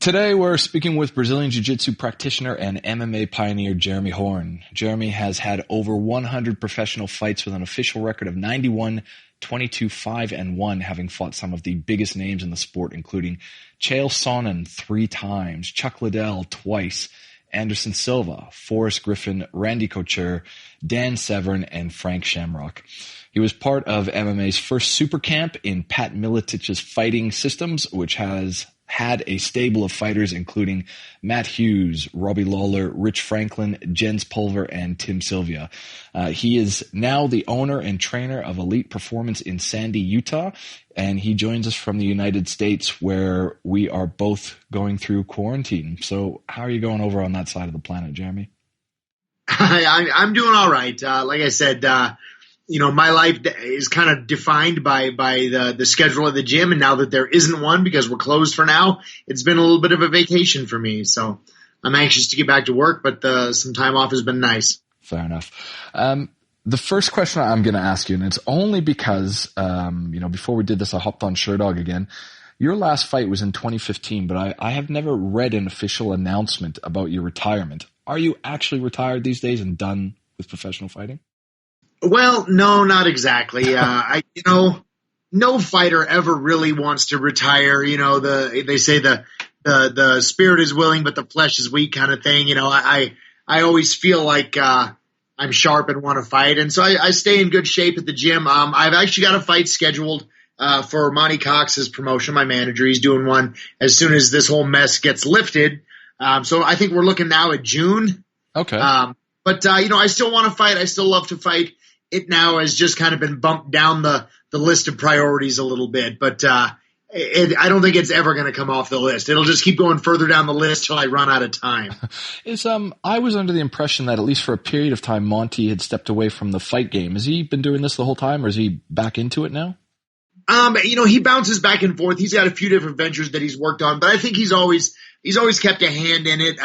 Today, we're speaking with Brazilian Jiu-Jitsu practitioner and MMA pioneer Jeremy Horn. Jeremy has had over 100 professional fights with an official record of 91, 22, 5, and 1, having fought some of the biggest names in the sport, including Chael Sonnen 3 times, Chuck Liddell twice, Anderson Silva, Forrest Griffin, Randy Couture, Dan Severn, and Frank Shamrock. He was part of MMA's first super camp in Pat Miletich's Fighting Systems, which has had a stable of fighters including Matt Hughes, Robbie Lawler, Rich Franklin, Jens Pulver, and Tim Sylvia. He is now the owner and trainer of Elite Performance in Sandy, Utah, and he joins us from the United States where we are both going through quarantine. So how are you going over on that side of the planet, Jeremy? I'm doing all right. Like I said, my life is kind of defined by the schedule of the gym. And now that there isn't one because we're closed for now, it's been a little bit of a vacation for me. So I'm anxious to get back to work, but some time off has been nice. Fair enough. The first question I'm going to ask you, and it's only because, before we did this, I hopped on Sherdog again. Your last fight was in 2015, but I have never read an official announcement about your retirement. Are you actually retired these days and done with professional fighting? Well, no, not exactly. No fighter ever really wants to retire. They say the spirit is willing, but the flesh is weak kind of thing. I always feel like, I'm sharp and want to fight. And so I stay in good shape at the gym. I've actually got a fight scheduled, for Monty Cox's promotion, my manager. He's doing one as soon as this whole mess gets lifted. So I think we're looking now at June. Okay. But I still want to fight. I still love to fight. It now has just kind of been bumped down the list of priorities a little bit, but I don't think it's ever going to come off the list. It'll just keep going further down the list till I run out of time. I was under the impression that at least for a period of time, Monty had stepped away from the fight game. Has he been doing this the whole time, or is he back into it now? He bounces back and forth. He's got a few different ventures that he's worked on, but I think he's always kept a hand in it.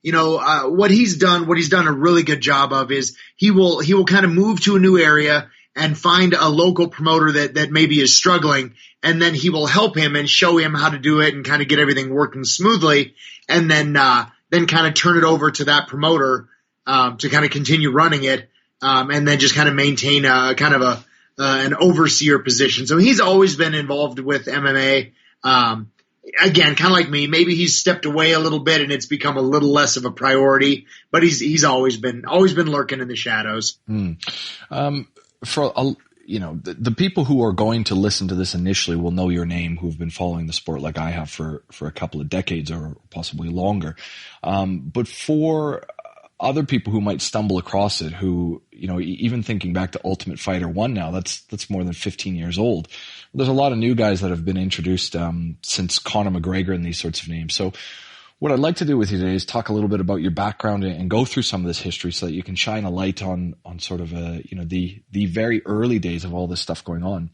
What he's done a really good job of is he will kind of move to a new area and find a local promoter that maybe is struggling, and then he will help him and show him how to do it and kind of get everything working smoothly, and then kind of turn it over to that promoter to kind of continue running it, and then just kind of maintain an overseer position. So he's always been involved with MMA. Again, kind of like me, maybe he's stepped away a little bit and it's become a little less of a priority, but he's always been lurking in the shadows. The people who are going to listen to this initially will know your name, who've been following the sport like I have for a couple of decades or possibly longer. But for other people who might stumble across it, who, even thinking back to Ultimate Fighter 1 now, that's more than 15 years old. There's a lot of new guys that have been introduced since Conor McGregor and these sorts of names. So what I'd like to do with you today is talk a little bit about your background and go through some of this history so that you can shine a light on sort of the very early days of all this stuff going on.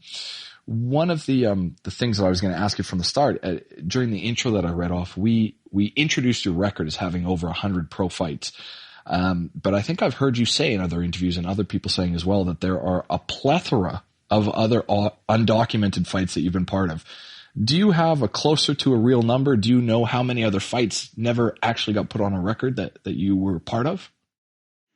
One of the things that I was going to ask you from the start, during the intro that I read off, we introduced your record as having over 100 pro fights. But I think I've heard you say in other interviews and other people saying as well that there are a plethora of other undocumented fights that you've been part of. Do you have a closer to a real number? Do you know how many other fights never actually got put on a record that you were part of?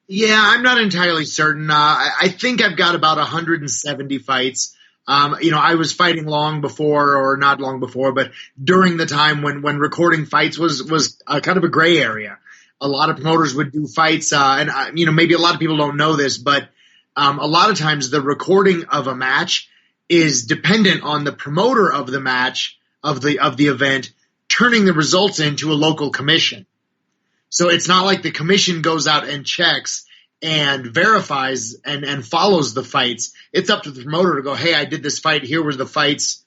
Yeah, I'm not entirely certain. I think I've got about 170 fights. I was fighting long before, or not long before, but during the time when recording fights was kind of a gray area. A lot of promoters would do fights, and maybe a lot of people don't know this, but a lot of times the recording of a match is dependent on the promoter of the match, of the event, turning the results into a local commission. So it's not like the commission goes out and checks and verifies and follows the fights. It's up to the promoter to go, hey, I did this fight. Here were the fights,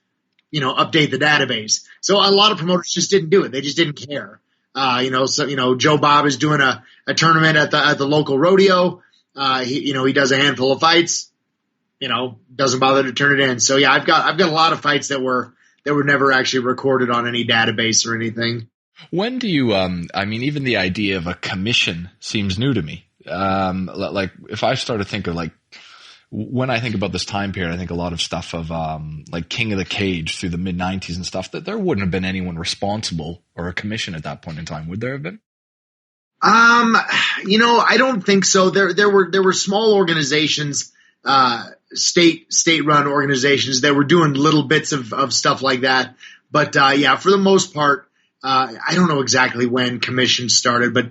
update the database. So a lot of promoters just didn't do it. They just didn't care. Joe Bob is doing a tournament at the local rodeo. He does a handful of fights, doesn't bother to turn it in. So yeah, I've got a lot of fights that were never actually recorded on any database or anything. When do you, even the idea of a commission seems new to me. Like if I start to think of like when I think about this time period, I think a lot of stuff of like King of the Cage through the mid 90s and stuff, that there wouldn't have been anyone responsible or a commission at that point in time. Would there have been? I don't think so. There were small organizations, state run organizations that were doing little bits of stuff like that. But for the most part, I don't know exactly when commissions started, but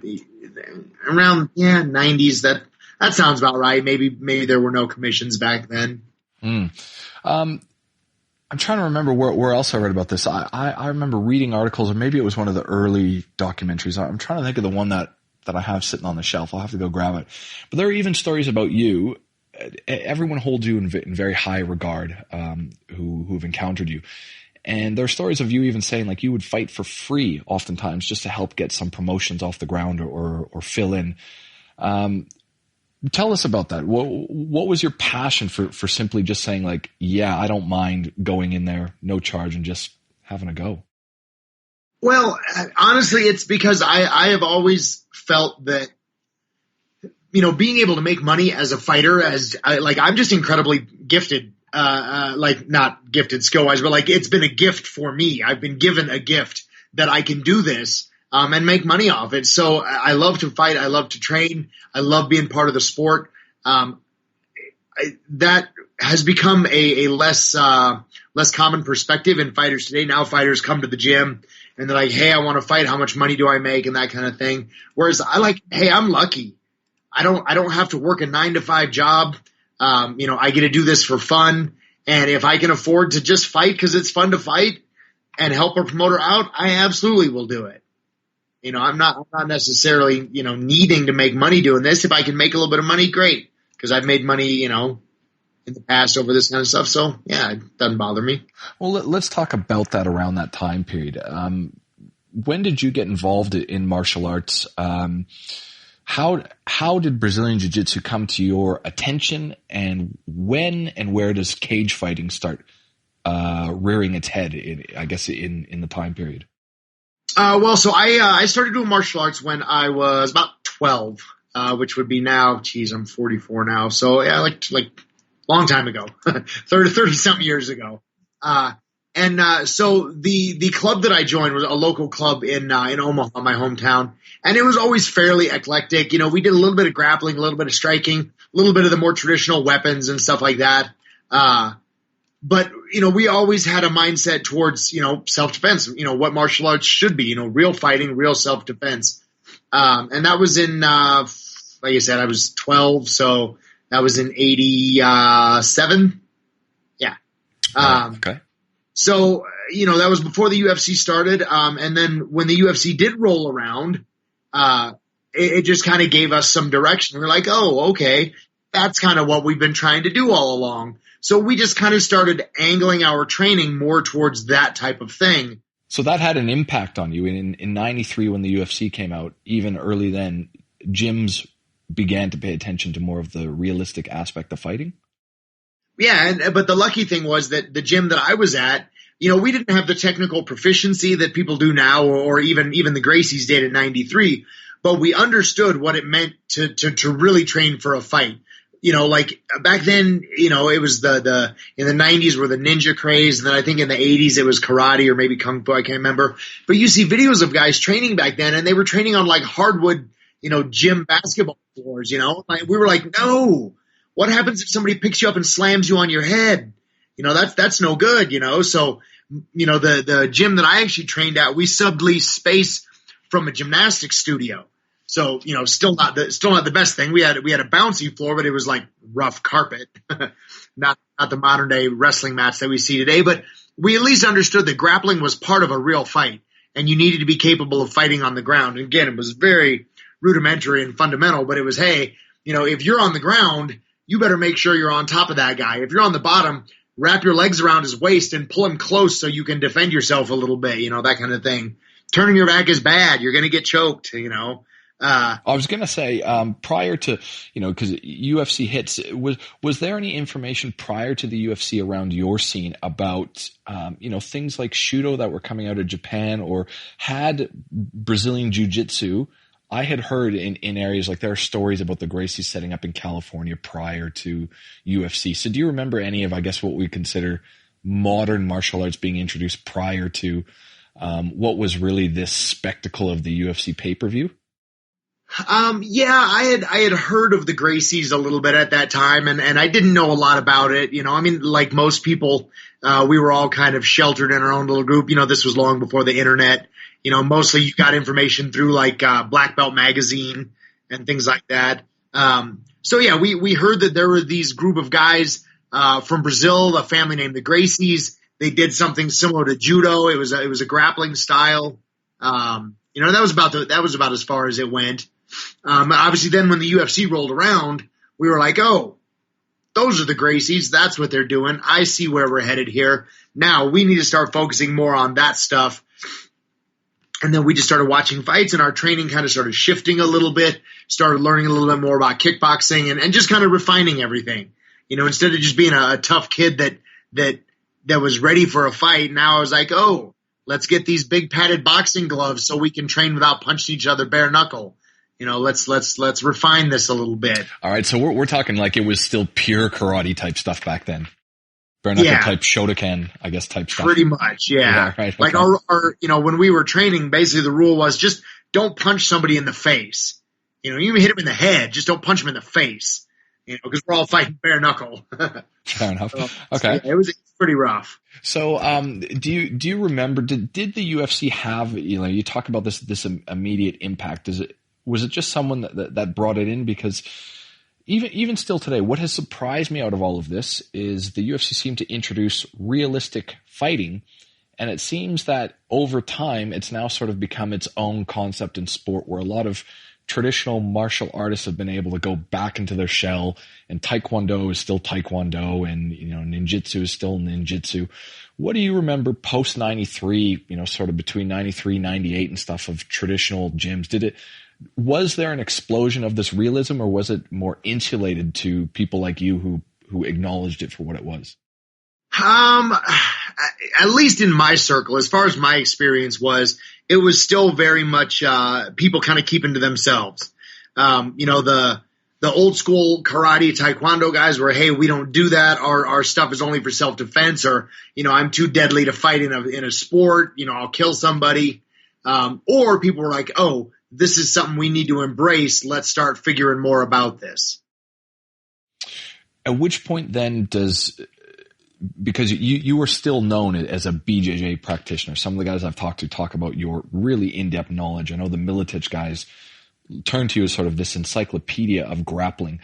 around 90s. That sounds about right. Maybe there were no commissions back then. I'm trying to remember where else I read about this. I remember reading articles, or maybe it was one of the early documentaries. I'm trying to think of the one that I have sitting on the shelf. I'll have to go grab it. But there are even stories about you. Everyone holds you in very high regard, who've encountered you. And there are stories of you even saying like you would fight for free oftentimes just to help get some promotions off the ground or fill in. Tell us about that. What was your passion for simply just saying like, yeah, I don't mind going in there, no charge, and just having a go? Well, honestly, it's because I have always felt that, being able to make money as a fighter, I'm just incredibly gifted, not gifted skill wise, but like it's been a gift for me. I've been given a gift that I can do this, and make money off it. So I love to fight. I love to train. I love being part of the sport. That has become a less common perspective in fighters today. Now fighters come to the gym and they're like, hey, I want to fight. How much money do I make? And that kind of thing. Whereas hey, I'm lucky. I don't have to work a 9-to-5 job. I get to do this for fun. And if I can afford to just fight because it's fun to fight and help a promoter out, I absolutely will do it. I'm not necessarily, needing to make money doing this. If I can make a little bit of money, great. Because I've made money, in the past over this kind of stuff. So yeah, it doesn't bother me. Well, let's talk about that around that time period. When did you get involved in martial arts? How did Brazilian Jiu-Jitsu come to your attention, and when and where does cage fighting start rearing its head in the time period? So I started doing martial arts when I was about 12, which would be now, I'm 44 now. So yeah, like long time ago, 30 something years ago. So the club that I joined was a local club in Omaha, my hometown. And it was always fairly eclectic. We did a little bit of grappling, a little bit of striking, a little bit of the more traditional weapons and stuff like that. But we always had a mindset towards, self-defense, what martial arts should be, real fighting, real self-defense. And that was in, like I said, I was 12. So that was in 87. Yeah. Okay. So, that was before the UFC started. And then when the UFC did roll around, it just kind of gave us some direction. We're like, oh, okay, that's kind of what we've been trying to do all along. So we just kind of started angling our training more towards that type of thing. So that had an impact on you. In 93, when the UFC came out, even early then, gyms began to pay attention to more of the realistic aspect of fighting? Yeah, but the lucky thing was that the gym that I was at, we didn't have the technical proficiency that people do now, or even the Gracies did in 93, but we understood what it meant to really train for a fight. Like back then, it was in the 90s were the ninja craze. And then I think in the 80s it was karate or maybe kung fu. I can't remember. But you see videos of guys training back then, and they were training on like hardwood, gym basketball floors, Like we were like, no, what happens if somebody picks you up and slams you on your head? That's no good, So, the gym that I actually trained at, we subleased space from a gymnastics studio. So, still not the best thing. We had a bouncy floor, but it was like rough carpet, not the modern day wrestling mats that we see today. But we at least understood that grappling was part of a real fight, and you needed to be capable of fighting on the ground. And again, it was very rudimentary and fundamental, but it was, hey, if you're on the ground, you better make sure you're on top of that guy. If you're on the bottom, wrap your legs around his waist and pull him close so you can defend yourself a little bit, that kind of thing. Turning your back is bad. You're going to get choked, I was going to say, prior to, because UFC hits, was there any information prior to the UFC around your scene about, things like Shudo that were coming out of Japan, or had Brazilian Jiu-Jitsu I had heard in areas like there are stories about the Gracies setting up in California prior to UFC. So do you remember any of, I guess, what we consider modern martial arts being introduced prior to what was really this spectacle of the UFC pay-per-view? Yeah, I had heard of the Gracies a little bit at that time, and I didn't know a lot about it. I mean, like most people, we were all kind of sheltered in our own little group. This was long before the internet. Mostly you got information through like Black Belt Magazine and things like that. So yeah, we heard that there were these group of guys from Brazil, a family named the Gracies. They did something similar to judo. It was a grappling style. That was about as far as it went. Obviously then when the UFC rolled around, we were like, oh, those are the Gracies. That's what they're doing. I see where we're headed here. Now we need to start focusing more on that stuff. And then we just started watching fights, and our training kind of started shifting a little bit, started learning a little bit more about kickboxing and just kind of refining everything. Instead of just being a tough kid that was ready for a fight, now I was like, oh, let's get these big padded boxing gloves so we can train without punching each other bare knuckle. Let's refine this a little bit. All right, so we're talking like it was still pure karate type stuff back then. Bare knuckle type Shotokan, I guess, type stuff. Pretty much, yeah. Right, like okay. our when we were training, basically the rule was just don't punch somebody in the face. You can hit them in the head, just don't punch them in the face. Because we're all fighting bare knuckle. Fair enough. So, okay. It was pretty rough. So, do you remember? Did the UFC have? You talk about this immediate impact. Was it just someone that brought it in? Because even still today, what has surprised me out of all of this is the UFC seemed to introduce realistic fighting, and it seems that over time it's now sort of become its own concept in sport, where a lot of traditional martial artists have been able to go back into their shell, and Taekwondo is still Taekwondo, and ninjutsu is still ninjutsu. What do you remember post 93, sort of between 93, 98 and stuff of traditional gyms? Was there an explosion of this realism, or was it more insulated to people like you who acknowledged it for what it was? At least in my circle, as far as my experience was, it was still very much people kind of keeping to themselves. The old school karate, taekwondo guys were, hey, we don't do that. Our stuff is only for self-defense, or, I'm too deadly to fight in a sport. I'll kill somebody. Or people were like, oh, this is something we need to embrace. Let's start figuring more about this. At which point then because you were still known as a BJJ practitioner. Some of the guys I've talked to talk about your really in-depth knowledge. I know the Miletich guys turn to you as sort of this encyclopedia of grappling.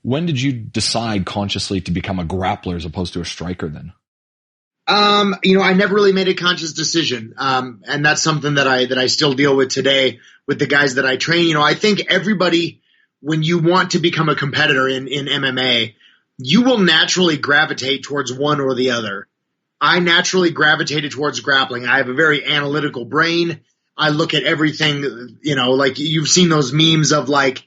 When did you decide consciously to become a grappler as opposed to a striker then? I never really made a conscious decision. And that's something that I still deal with today with the guys that I train. I think everybody, when you want to become a competitor in MMA, you will naturally gravitate towards one or the other. I naturally gravitated towards grappling. I have a very analytical brain. I look at everything, like you've seen those memes of like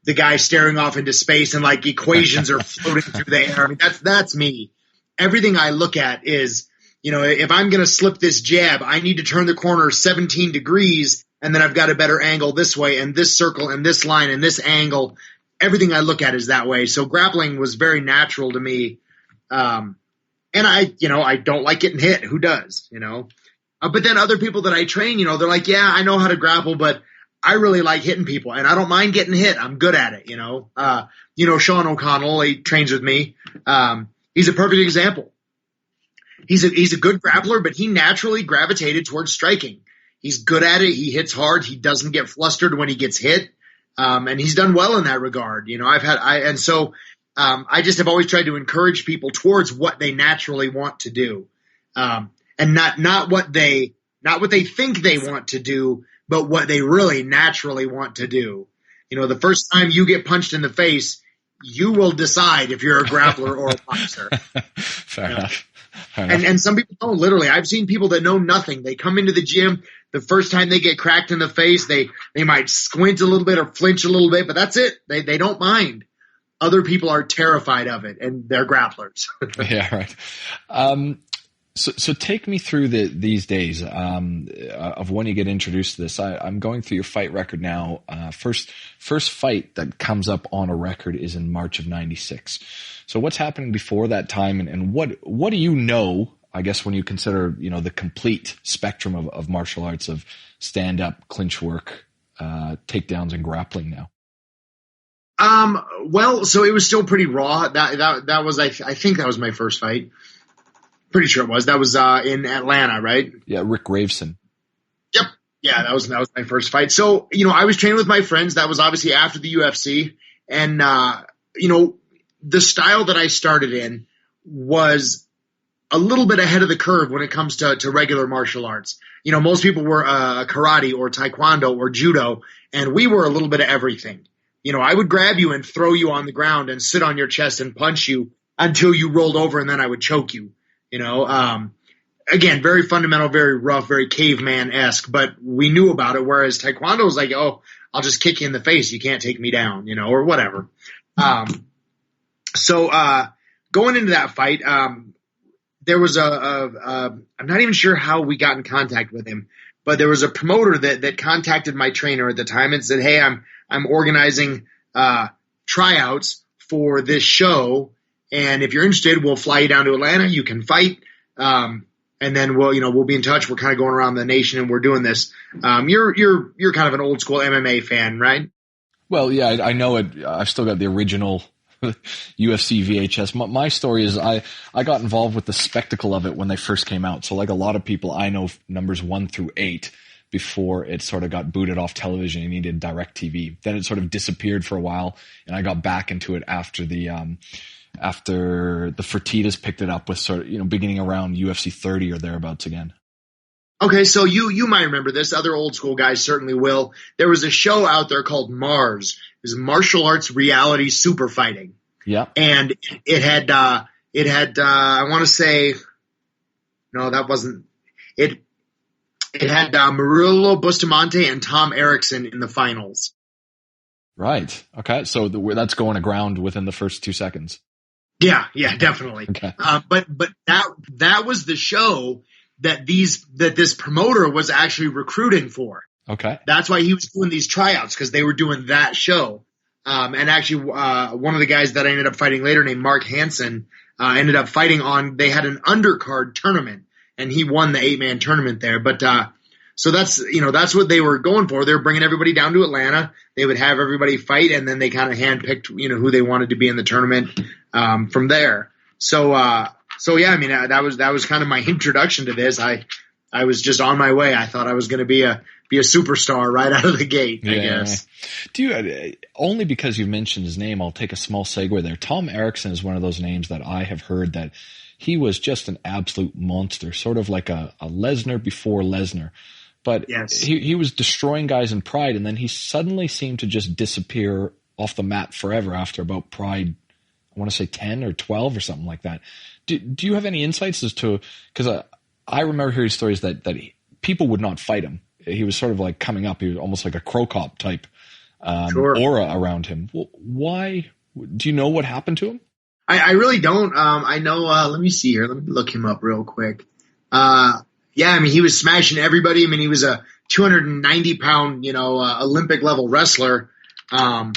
the guy staring off into space and like equations are floating through the air. I mean, that's me. Everything I look at is, if I'm going to slip this jab, I need to turn the corner 17 degrees, and then I've got a better angle this way, and this circle, and this line, and this angle. Everything I look at is that way. So grappling was very natural to me. And I don't like getting hit. Who does, But then other people that I train, they're like, yeah, I know how to grapple, but I really like hitting people, and I don't mind getting hit. I'm good at it, Sean O'Connell, he trains with me. He's a perfect example. He's a good grappler, but he naturally gravitated towards striking. He's good at it. He hits hard. He doesn't get flustered when he gets hit. And he's done well in that regard. I just have always tried to encourage people towards what they naturally want to do. And not what they think they want to do, but what they really naturally want to do. The first time you get punched in the face, you will decide if you're a grappler or a boxer. Fair enough. And some people don't, literally. I've seen people that know nothing. They come into the gym, the first time they get cracked in the face, they might squint a little bit or flinch a little bit, but that's it. They don't mind. Other people are terrified of it, and they're grapplers. Yeah, right. So take me through these days of when you get introduced to this. I'm going through your fight record now. First fight that comes up on a record is in March of '96. So what's happening before that time, and what do you know? I guess when you consider the complete spectrum of martial arts, of stand up, clinch work, takedowns, and grappling now. Well, so it was still pretty raw. That was I think that was my first fight. Pretty sure it was. That was in Atlanta, right? Yeah, Rick Graveson. Yep. Yeah, that was my first fight. So, I was training with my friends. That was obviously after the UFC. And, the style that I started in was a little bit ahead of the curve when it comes to regular martial arts. Most people were karate or taekwondo or judo, and we were a little bit of everything. I would grab you and throw you on the ground and sit on your chest and punch you until you rolled over, and then I would choke you. Again, very fundamental, very rough, very caveman-esque, but we knew about it, whereas Taekwondo was like, oh, I'll just kick you in the face. You can't take me down, or whatever. So going into that fight, there was I'm not even sure how we got in contact with him, but there was a promoter that contacted my trainer at the time and said, hey, I'm organizing tryouts for this show. And if you're interested, we'll fly you down to Atlanta. You can fight, and then we'll be in touch. We're kind of going around the nation, and we're doing this. You're kind of an old school MMA fan, right? Well, yeah, I know it. I've still got the original UFC VHS. My story is I got involved with the spectacle of it when they first came out. So like a lot of people, I know numbers 1 through 8 before it sort of got booted off television and needed direct TV. Then it sort of disappeared for a while, and I got back into it after the Fertittas picked it up with sort of, beginning around UFC 30 or thereabouts again. Okay, so you might remember this. Other old school guys certainly will. There was a show out there called Mars. It was Martial Arts Reality Super Fighting. Yeah. And it had I want to say, no, that wasn't it. It had Murilo Bustamante and Tom Erikson in the finals. Right. Okay. So that's going aground within the first 2 seconds. Yeah, definitely. Okay. But that was the show that this promoter was actually recruiting for. Okay. That's why he was doing these tryouts, because they were doing that show. And actually, one of the guys that I ended up fighting later, named Mark Hansen, ended up fighting they had an undercard tournament, and he won the 8-man tournament there. But so that's what they were going for. They were bringing everybody down to Atlanta. They would have everybody fight, and then they kind of handpicked who they wanted to be in the tournament from there. So yeah, I mean that was kind of my introduction to this. I was just on my way. I thought I was going to be a superstar right out of the gate, I guess. Do you, only because you mentioned his name, I'll take a small segue there. Tom Erikson is one of those names that I have heard that he was just an absolute monster, sort of like a Lesnar before Lesnar. But yes, he was destroying guys in Pride, and then he suddenly seemed to just disappear off the map forever after about Pride, I want to say 10 or 12 or something like that. Do you have any insights as to, because I remember hearing stories that people would not fight him. He was sort of like coming up. He was almost like a Crow Cop type aura around him. Why? Do you know what happened to him? I really don't. I know. Let me see here. Let me look him up real quick. Yeah, I mean, he was smashing everybody. I mean, he was a 290-pound, Olympic level wrestler, and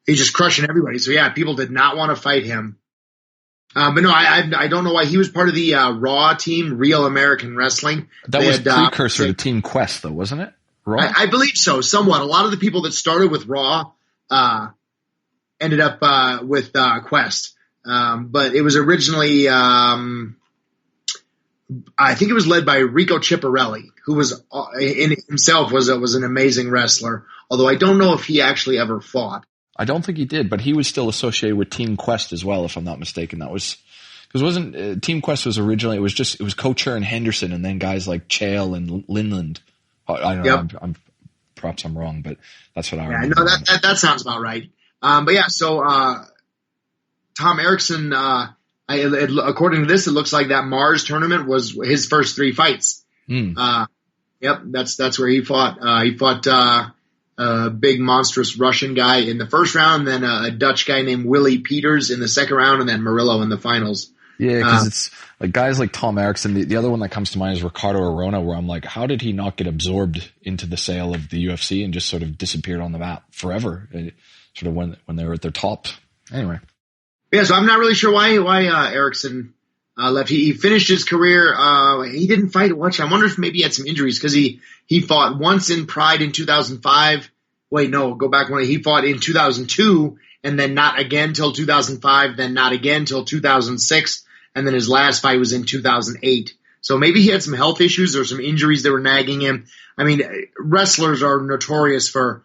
he's just crushing everybody. So yeah, people did not want to fight him. But no, I don't know why. He was part of the Raw team, Real American Wrestling. That was precursor to Team Quest, though, wasn't it? Raw? I believe so, somewhat. A lot of the people that started with Raw ended up with Quest. But it was originally, I think it was led by Rico Chiapparelli, who was in himself was an amazing wrestler. Although I don't know if he actually ever fought. I don't think he did, but he was still associated with Team Quest as well, if I'm not mistaken. That was because wasn't Team Quest was originally it was Couture and Henderson, and then guys like Chael and Linland. I don't know. Perhaps I'm wrong, but that's what I remember. No, that sounds about right. But yeah, so Tom Erikson, according to this, it looks like that Mars tournament was his first 3 fights. Yep, that's where he fought. He fought big monstrous Russian guy in the first round, then a Dutch guy named Willie Peters in the second round, and then Murillo in the finals. Yeah, because it's like guys like Tom Erikson. The other one that comes to mind is Ricardo Arona, where I'm like, how did he not get absorbed into the sale of the UFC and just sort of disappeared on the map forever? Sort of when they were at their top. Anyway. Yeah, so I'm not really sure why Erikson left. He finished his career. He didn't fight much. I wonder if maybe he had some injuries because he fought once in Pride in 2005. Wait, no, go back one. He fought in 2002 and then not again till 2005, then not again till 2006, and then his last fight was in 2008. So maybe he had some health issues or some injuries that were nagging him. I mean, wrestlers are notorious for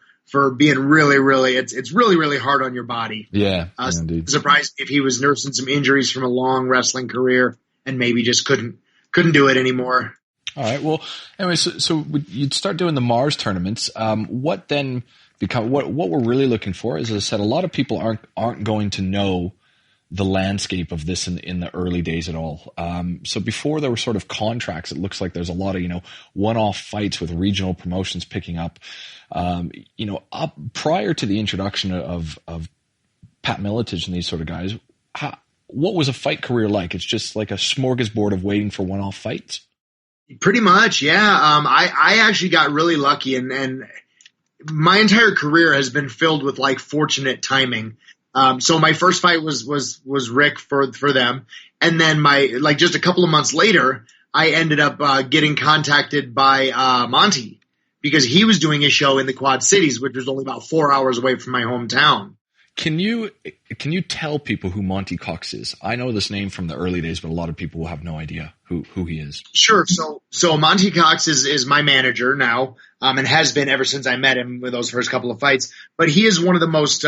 being really, really, it's really, really hard on your body. Yeah, indeed. Surprised if he was nursing some injuries from a long wrestling career and maybe just couldn't do it anymore. All right. Well, anyway, so you'd start doing the Mars tournaments. What then become what we're really looking for is, as I said, a lot of people aren't going to know the landscape of this in the early days at all. So before there were sort of contracts, it looks like there's a lot of, one-off fights with regional promotions picking up. Up prior to the introduction of Pat Miletich and these sort of guys, what was a fight career like? It's just like a smorgasbord of waiting for one-off fights? Pretty much, yeah. I actually got really lucky, and my entire career has been filled with like fortunate timing. So my first fight was Rick for them, and then just a couple of months later, I ended up getting contacted by Monty because he was doing a show in the Quad Cities, which was only about 4 hours away from my hometown. Can you tell people who Monty Cox is? I know this name from the early days, but a lot of people will have no idea who he is. Sure. So Monty Cox is my manager now, and has been ever since I met him with those first couple of fights. But he is one of the most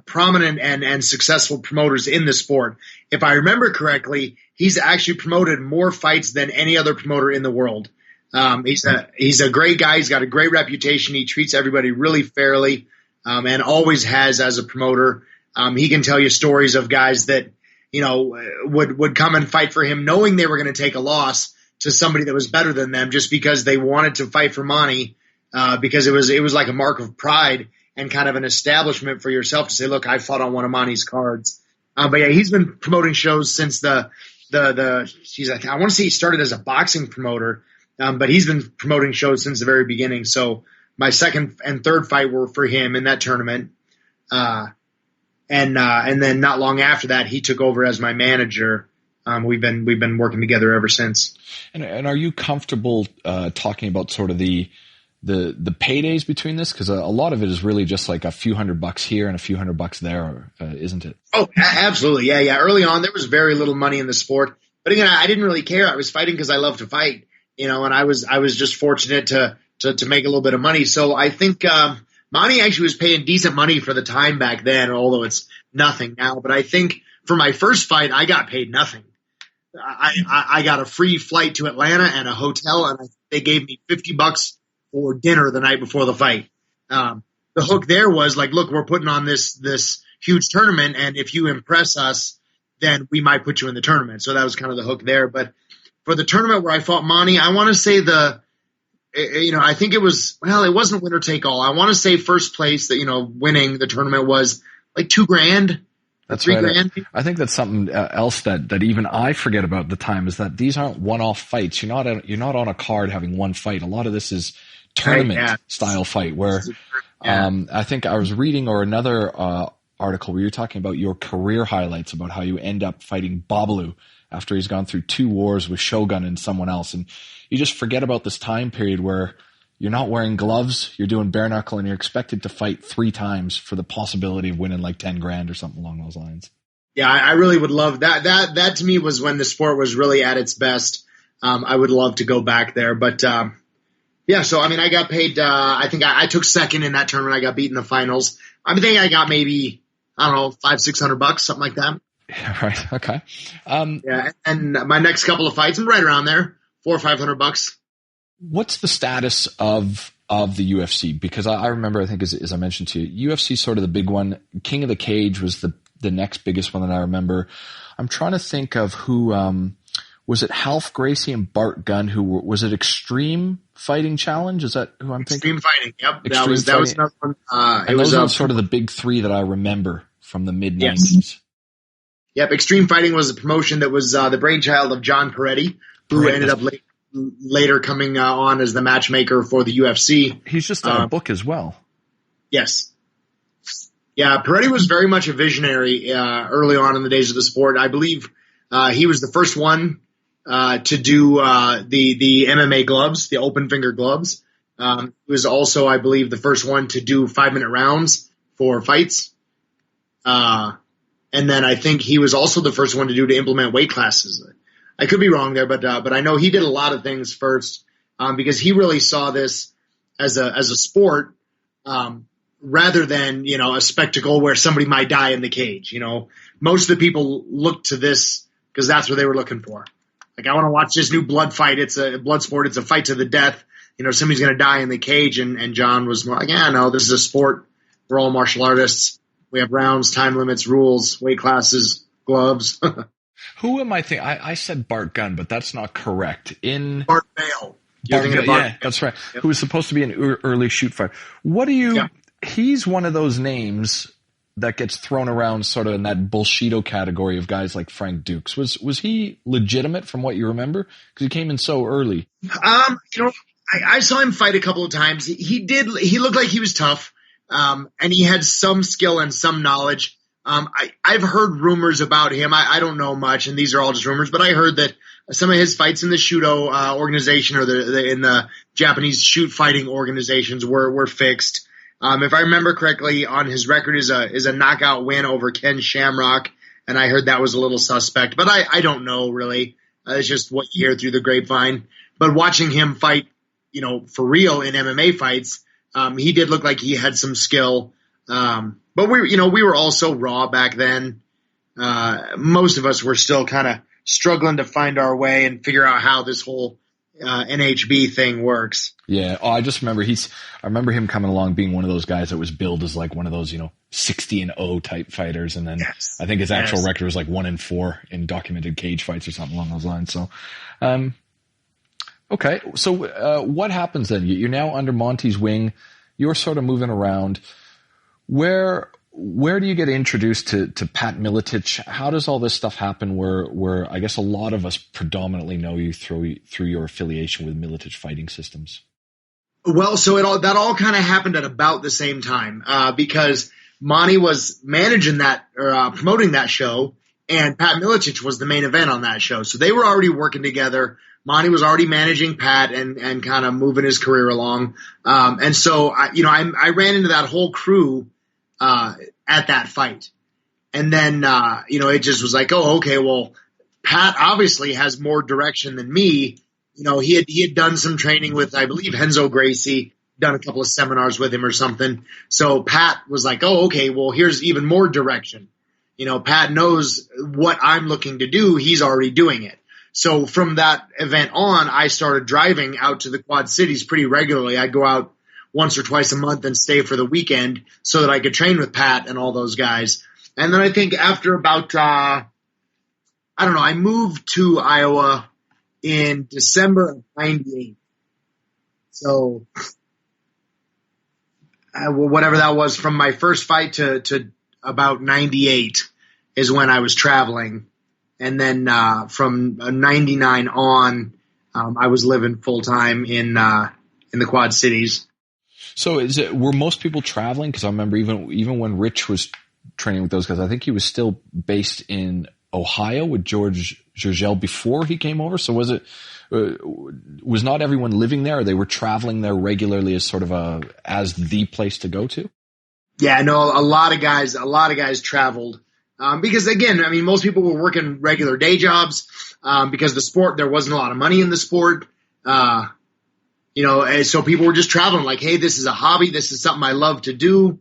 prominent and successful promoters in the sport. If I remember correctly, he's actually promoted more fights than any other promoter in the world. He's a great guy. He's got a great reputation. He treats everybody really fairly. And always has as a promoter. He can tell you stories of guys that, would come and fight for him knowing they were going to take a loss to somebody that was better than them just because they wanted to fight for Monty, because it was like a mark of pride and kind of an establishment for yourself to say, look, I fought on one of Monty's cards. But yeah, he's been promoting shows since I want to say he started as a boxing promoter, but he's been promoting shows since the very beginning. So my second and third fight were for him in that tournament. And then not long after that, he took over as my manager. We've been working together ever since. And are you comfortable talking about sort of the paydays between this? Because a lot of it is really just like a few $100 here and a few $100 there, isn't it? Oh, absolutely. Yeah. Early on, there was very little money in the sport. But again, I didn't really care. I was fighting because I love to fight, and I was just fortunate to make a little bit of money. So I think Monty actually was paying decent money for the time back then, although it's nothing now. But I think for my first fight, I got paid nothing. I got a free flight to Atlanta and a hotel, and they gave me $50 for dinner the night before the fight. The hook there was like, look, we're putting on this huge tournament, and if you impress us, then we might put you in the tournament. So that was kind of the hook there. But for the tournament where I fought Monty, I want to say I think it wasn't winner take all. I want to say first place that, winning the tournament was like $2,000. That's right. $3,000. I think that's something else that even I forget about at the time is that these aren't one-off fights. You're not on a card having one fight. A lot of this is tournament style fight where, I think I was reading or another, article where you're talking about your career highlights about how you end up fighting Babalu after he's gone through 2 wars with Shogun and someone else. And you just forget about this time period where you're not wearing gloves, you're doing bare knuckle, and you're expected to fight 3 times for the possibility of winning like $10,000 or something along those lines. Yeah, I really would love that. That to me was when the sport was really at its best. I would love to go back there. But, so, I got paid, I think I took second in that tournament. I got beat in the finals. I think I got maybe, $500-600, something like that. Yeah, right. Okay. And my next couple of fights, I'm right around there, $400 or $500. What's the status of the UFC? Because I remember, I think as I mentioned to you, UFC sort of the big one. King of the Cage was the next biggest one that I remember. I'm trying to think of who was it Half Gracie and Bart Gunn was it Extreme Fighting Challenge? Is that who I'm thinking? Extreme Fighting, yep. Extreme that was another one. And those are sort of the big three that I remember from the mid-90s. Yes. Yep, Extreme Fighting was a promotion that was the brainchild of John Peretti, who ended up later coming on as the matchmaker for the UFC. He's just done a book as well. Yes. Yeah, Peretti was very much a visionary early on in the days of the sport. I believe he was the first one to do the MMA gloves, the open finger gloves. He was also, I believe, the first one to do 5-minute rounds for fights. And then I think he was also the first one to implement weight classes. I could be wrong there, but I know he did a lot of things first because he really saw this as a sport rather than a spectacle where somebody might die in the cage. Most of the people look to this because that's what they were looking for. Like, I want to watch this new blood fight. It's a blood sport. It's a fight to the death. Somebody's going to die in the cage. And John was more like, no, this is a sport. We're all martial artists. We have rounds, time limits, rules, weight classes, gloves. Who am I thinking? I said Bart Gunn, but that's not correct. Bart Bale. Yeah, that's right. Yep. Who was supposed to be an early shoot fighter. What do you? Yeah. He's one of those names that gets thrown around sort of in that bullshito category of guys like Frank Dukes. Was he legitimate from what you remember? Because he came in so early. I saw him fight a couple of times. He looked like he was tough. And he had some skill and some knowledge. I've heard rumors about him. I don't know much, and these are all just rumors, but I heard that some of his fights in the Shudo organization or in the Japanese shoot fighting organizations were fixed. If I remember correctly, on his record is a knockout win over Ken Shamrock, and I heard that was a little suspect, but I don't know really. It's just what you hear through the grapevine. But watching him fight, for real in MMA fights, he did look like he had some skill. But we were all so raw back then. Most of us were still kind of struggling to find our way and figure out how this whole NHB thing works. Yeah. Oh, I just remember I remember him coming along being one of those guys that was billed as like one of those, 60-0 type fighters. And then yes. I think his actual record was like 1-4 in documented cage fights or something along those lines. So, okay. So, what happens then? You're now under Monty's wing. You're sort of moving around. Where do you get introduced to Pat Miletich? How does all this stuff happen where I guess a lot of us predominantly know you through your affiliation with Miletich Fighting Systems? Well, so that all kind of happened at about the same time, because Monty was managing that or promoting that show, and Pat Miletich was the main event on that show. So they were already working together. Monty was already managing Pat and kind of moving his career along. And so I ran into that whole crew at that fight. And then it just was like, oh, okay, well, Pat obviously has more direction than me. He had done some training with, I believe, Renzo Gracie, done a couple of seminars with him or something. So Pat was like, oh, okay, well, here's even more direction. Pat knows what I'm looking to do. He's already doing it. So from that event on, I started driving out to the Quad Cities pretty regularly. I'd go out once or twice a month and stay for the weekend so that I could train with Pat and all those guys. And then I think after about, I moved to Iowa in December of 98. So whatever that was, from my first fight to about 98 is when I was traveling. And then from 99 on, I was living full-time in the Quad Cities. So were most people traveling? Because I remember even when Rich was training with those guys, I think he was still based in Ohio with George Gergel before he came over. So was not everyone living there, or they were traveling there regularly as sort of as the place to go to? Yeah, no, a lot of guys traveled. Because again, most people were working regular day jobs, because the sport, there wasn't a lot of money in the sport. And so people were just traveling like, hey, this is a hobby. This is something I love to do.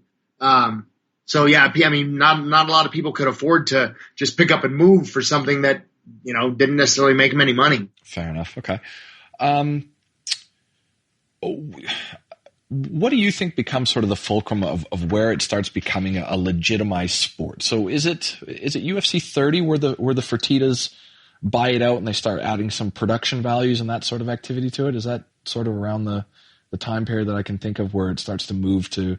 So yeah, not a lot of people could afford to just pick up and move for something that, didn't necessarily make them any money. Fair enough. Okay. What do you think becomes sort of the fulcrum of where it starts becoming a legitimized sport? So is it UFC 30 where the Fertittas buy it out and they start adding some production values and that sort of activity to it? Is that sort of around the time period that I can think of where it starts to move to,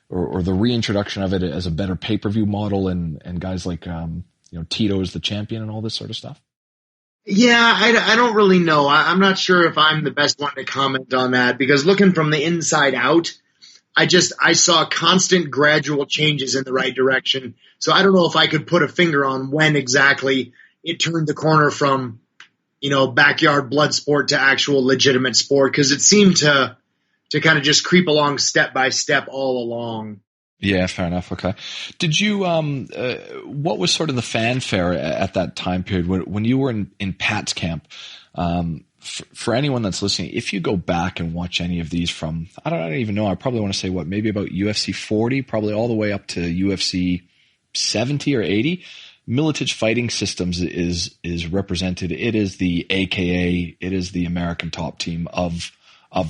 or the reintroduction of it as a better pay-per-view model and guys like, Tito is the champion and all this sort of stuff? Yeah, I don't really know. I'm not sure if I'm the best one to comment on that, because looking from the inside out, I saw constant gradual changes in the right direction. So I don't know if I could put a finger on when exactly it turned the corner from, backyard blood sport to actual legitimate sport, because it seemed to kind of just creep along step by step all along. Yeah, fair enough. Okay. Did you, what was sort of the fanfare at that time period when you were in Pat's camp? For anyone that's listening, if you go back and watch any of these from, I don't even know, I probably want to say maybe about UFC 40, probably all the way up to UFC 70 or 80, Miletich Fighting Systems is represented. It is the AKA, it is the American top team of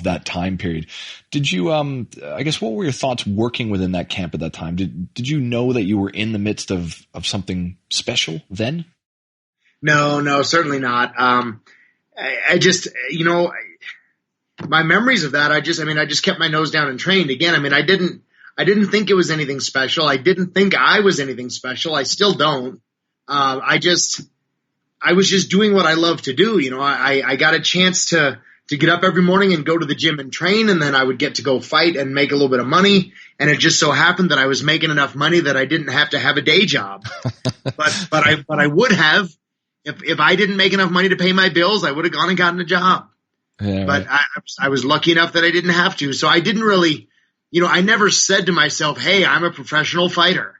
that time period. Did you, I guess, what were your thoughts working within that camp at that time? Did you know that you were in the midst of something special then? No, certainly not. I just, my memories of that, I just kept my nose down and trained. Again, I didn't think it was anything special. I didn't think I was anything special. I still don't. I was just doing what I love to do. I got a chance to get up every morning and go to the gym and train, and then I would get to go fight and make a little bit of money. And it just so happened that I was making enough money that I didn't have to have a day job. but I would have, if I didn't make enough money to pay my bills, I would have gone and gotten a job. Yeah, but right. I was lucky enough that I didn't have to. So I didn't really, I never said to myself, hey, I'm a professional fighter.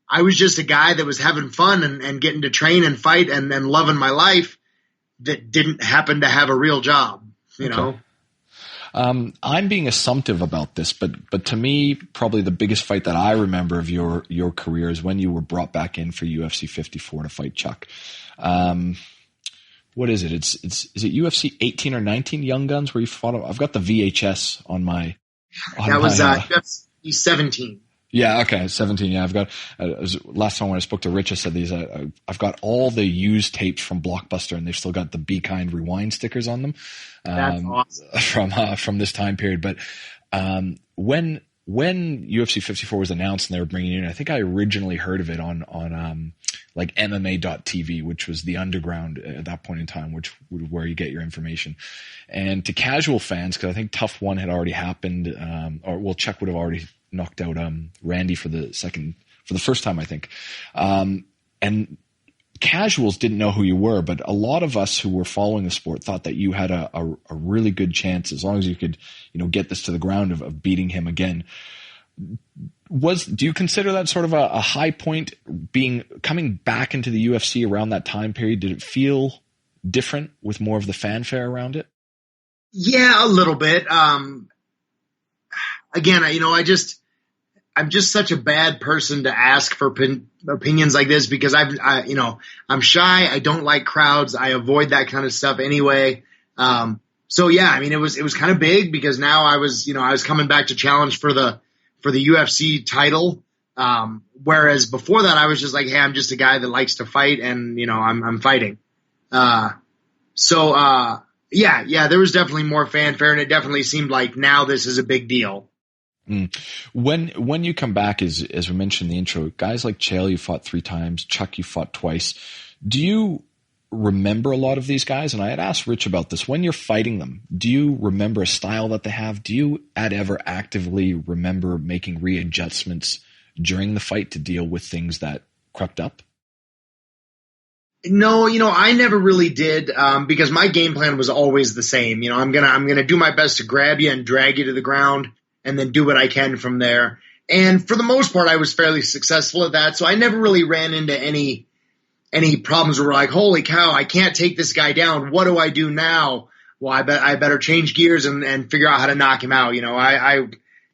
I was just a guy that was having fun and getting to train and fight and loving my life that didn't happen to have a real job. Okay. I'm being assumptive about this, but to me, probably the biggest fight that I remember of your career is when you were brought back in for UFC 54 to fight Chuck. What is it? Is it UFC 18 or 19 Young Guns where you fought? I've got the VHS on my. That was UFC 17. Yeah, okay, 17. Yeah, I've got. Last time when I spoke to Rich, I said these. I've got all the used tapes from Blockbuster, and they've still got the Be Kind Rewind stickers on them. That's awesome. From this time period. But when UFC 54 was announced and they were bringing it in, I think I originally heard of it on like MMA.tv, which was the underground at that point in time, where you get your information. And to casual fans, because I think Tough 1 had already happened, Chuck would have already knocked out Randy for the first time, I think. And casuals didn't know who you were, but a lot of us who were following the sport thought that you had a really good chance, as long as you could, get this to the ground of beating him again. Do you consider that sort of a high point coming back into the UFC around that time period? Did it feel different with more of the fanfare around it? Yeah, a little bit. Again, I'm just such a bad person to ask for opinions like this, because I'm shy. I don't like crowds. I avoid that kind of stuff anyway. So yeah, it was kind of big, because now I was coming back to challenge for the UFC title. Whereas before that, I was just like, hey, I'm just a guy that likes to fight, and I'm fighting. Yeah, there was definitely more fanfare, and it definitely seemed like now this is a big deal. When you come back, as we mentioned in the intro, guys like Chael, you fought 3 times, Chuck, you fought twice. Do you remember a lot of these guys? And I had asked Rich about this. When you're fighting them, do you remember a style that they have? Do you ever actively remember making readjustments during the fight to deal with things that crept up? No, I never really did, because my game plan was always the same. I'm gonna do my best to grab you and drag you to the ground, and then do what I can from there. And for the most part, I was fairly successful at that. So I never really ran into any problems where we're like, holy cow, I can't take this guy down. What do I do now? Well, I better change gears and figure out how to knock him out.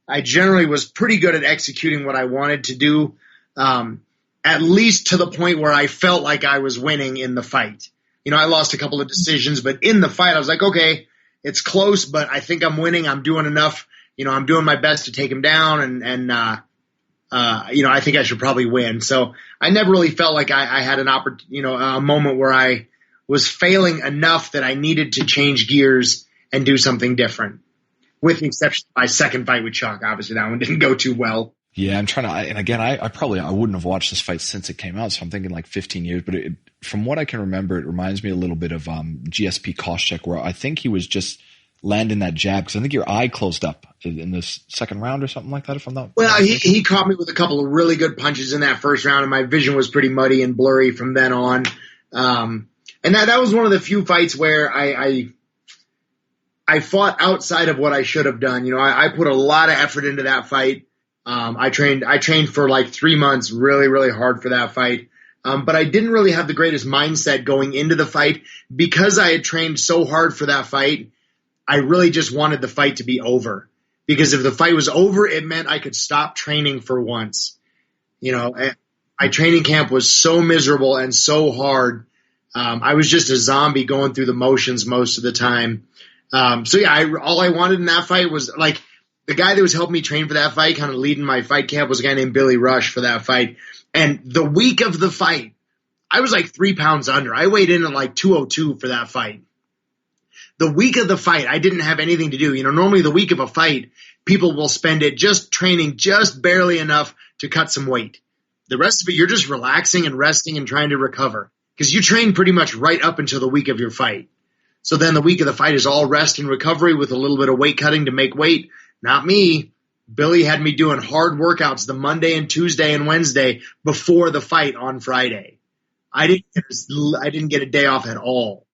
I generally was pretty good at executing what I wanted to do, at least to the point where I felt like I was winning in the fight. I lost a couple of decisions, but in the fight, I was like, okay, it's close, but I think I'm winning. I'm doing enough. I'm doing my best to take him down, and I think I should probably win. So I never really felt like I had an a moment where I was failing enough that I needed to change gears and do something different. With the exception of my second fight with Chuck. Obviously, that one didn't go too well. Yeah, I'm trying to, and again, I wouldn't have watched this fight since it came out, so I'm thinking like 15 years, but from what I can remember, it reminds me a little bit of GSP Koscheck, where I think he was just landing that jab, because I think your eye closed up in this second round or something like that, if I'm not. Well, he caught me with a couple of really good punches in that first round, and my vision was pretty muddy and blurry from then on. And that was one of the few fights where I fought outside of what I should have done. You know, I put a lot of effort into that fight. I trained for like 3 months, really, really hard for that fight. But I didn't really have the greatest mindset going into the fight because I had trained so hard for that fight. I really just wanted the fight to be over, because if the fight was over, it meant I could stop training for once. You know, my training camp was so miserable and so hard. I was just a zombie going through the motions most of the time. So yeah, all I wanted in that fight was, like, the guy that was helping me train for that fight, kind of leading my fight camp, was a guy named Billy Rush for that fight. And the week of the fight, I was like 3 pounds under. I weighed in at like 202 for that fight. The week of the fight, I didn't have anything to do. You know, normally the week of a fight, people will spend it just training just barely enough to cut some weight. The rest of it, you're just relaxing and resting and trying to recover, because you train pretty much right up until the week of your fight. So then the week of the fight is all rest and recovery with a little bit of weight cutting to make weight. Not me. Billy had me doing hard workouts the Monday and Tuesday and Wednesday before the fight on Friday. I didn't get a day off at all.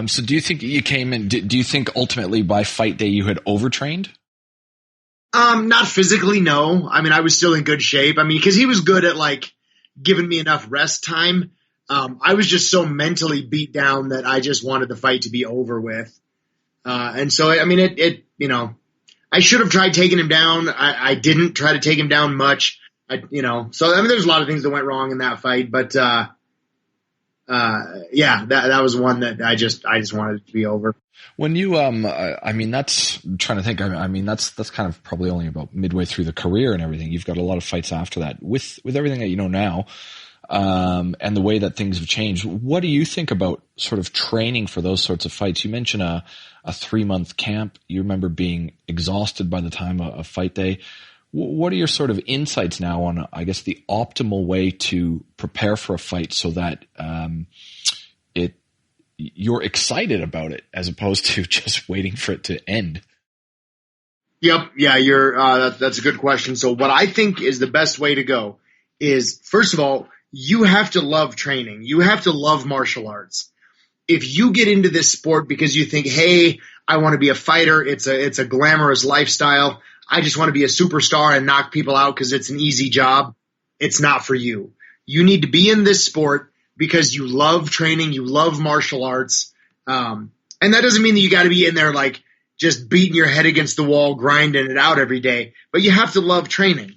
So do you think you came in, do you think ultimately by fight day you had overtrained? Not physically, no. I mean, I was still in good shape. I mean, because he was good at, like, giving me enough rest time. I was just so mentally beat down that I just wanted the fight to be over with. And so, I mean, you know, I should have tried taking him down. I didn't try to take him down much. You know, so I mean, there's a lot of things that went wrong in that fight, but yeah, that was one that I just wanted it to be over. When you, I mean, that's I'm trying to think. I mean, that's kind of probably only about midway through the career and everything. You've got a lot of fights after that with everything that you know now, and the way that things have changed. What do you think about sort of training for those sorts of fights? You mentioned a 3-month camp. You remember being exhausted by the time of fight day. What are your sort of insights now on, I guess, the optimal way to prepare for a fight so that you're excited about it as opposed to just waiting for it to end? Yep. Yeah, that's a good question. So what I think is the best way to go is, first of all, you have to love training. You have to love martial arts. If you get into this sport because you think, hey, I want to be a fighter, it's a glamorous lifestyle, I just want to be a superstar and knock people out because it's an easy job, it's not for you. You need to be in this sport because you love training, you love martial arts. And that doesn't mean that you got to be in there like just beating your head against the wall, grinding it out every day. But you have to love training.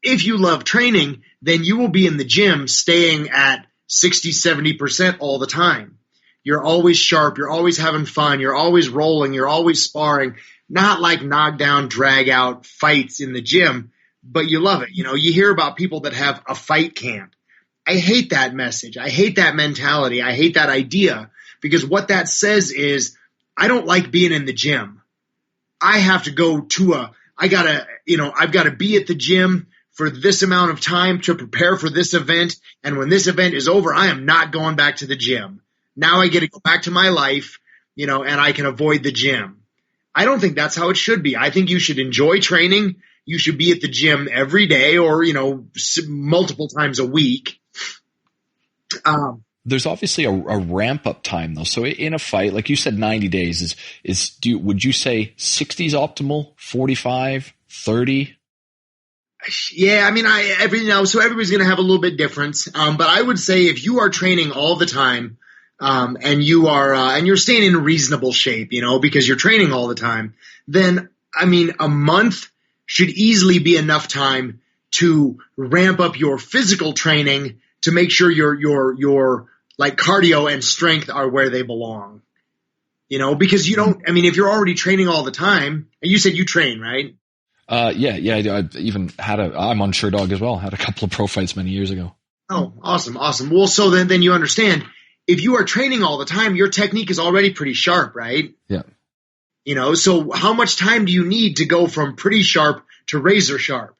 If you love training, then you will be in the gym staying at 60, 70% all the time. You're always sharp, you're always having fun, you're always rolling, you're always sparring. Not like knockdown, drag out fights in the gym, but you love it. You know, you hear about people that have a fight camp. I hate that message. I hate that mentality. I hate that idea, because what that says is I don't like being in the gym. I have to go to I've got to be at the gym for this amount of time to prepare for this event. And when this event is over, I am not going back to the gym. Now I get to go back to my life, and I can avoid the gym. I don't think that's how it should be. I think you should enjoy training. You should be at the gym every day or, multiple times a week. There's obviously a ramp up time though. So in a fight, like you said, 90 days would you say 60 is optimal? 45, 30? Yeah. I mean, so everybody's going to have a little bit difference. But I would say if you are training all the time, and you are, and you're staying in reasonable shape, because you're training all the time, then, I mean, a month should easily be enough time to ramp up your physical training to make sure your like cardio and strength are where they belong, because if you're already training all the time, and you said you train, right? Yeah, I do. I even I'm on SureDog as well. Had a couple of pro fights many years ago. Oh, awesome. Well, so then you understand, if you are training all the time, your technique is already pretty sharp, right? Yeah. So how much time do you need to go from pretty sharp to razor sharp,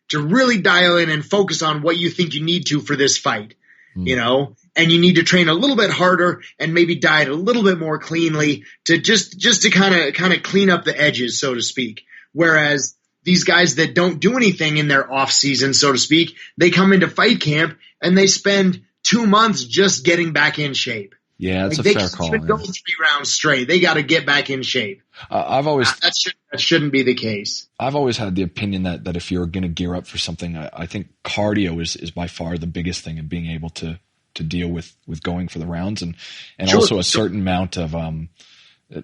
to really dial in and focus on what you think you need to for this fight, and you need to train a little bit harder and maybe diet a little bit more cleanly to just to kind of clean up the edges, so to speak. Whereas these guys that don't do anything in their off season, so to speak, they come into fight camp and they spend 2 months just getting back in shape. Yeah, it's a fair call. They can't even go 3 rounds straight. They got to get back in shape. That shouldn't be the case. I've always had the opinion that if you're going to gear up for something, I think cardio is by far the biggest thing in being able to deal with going for the rounds, and also a certain amount of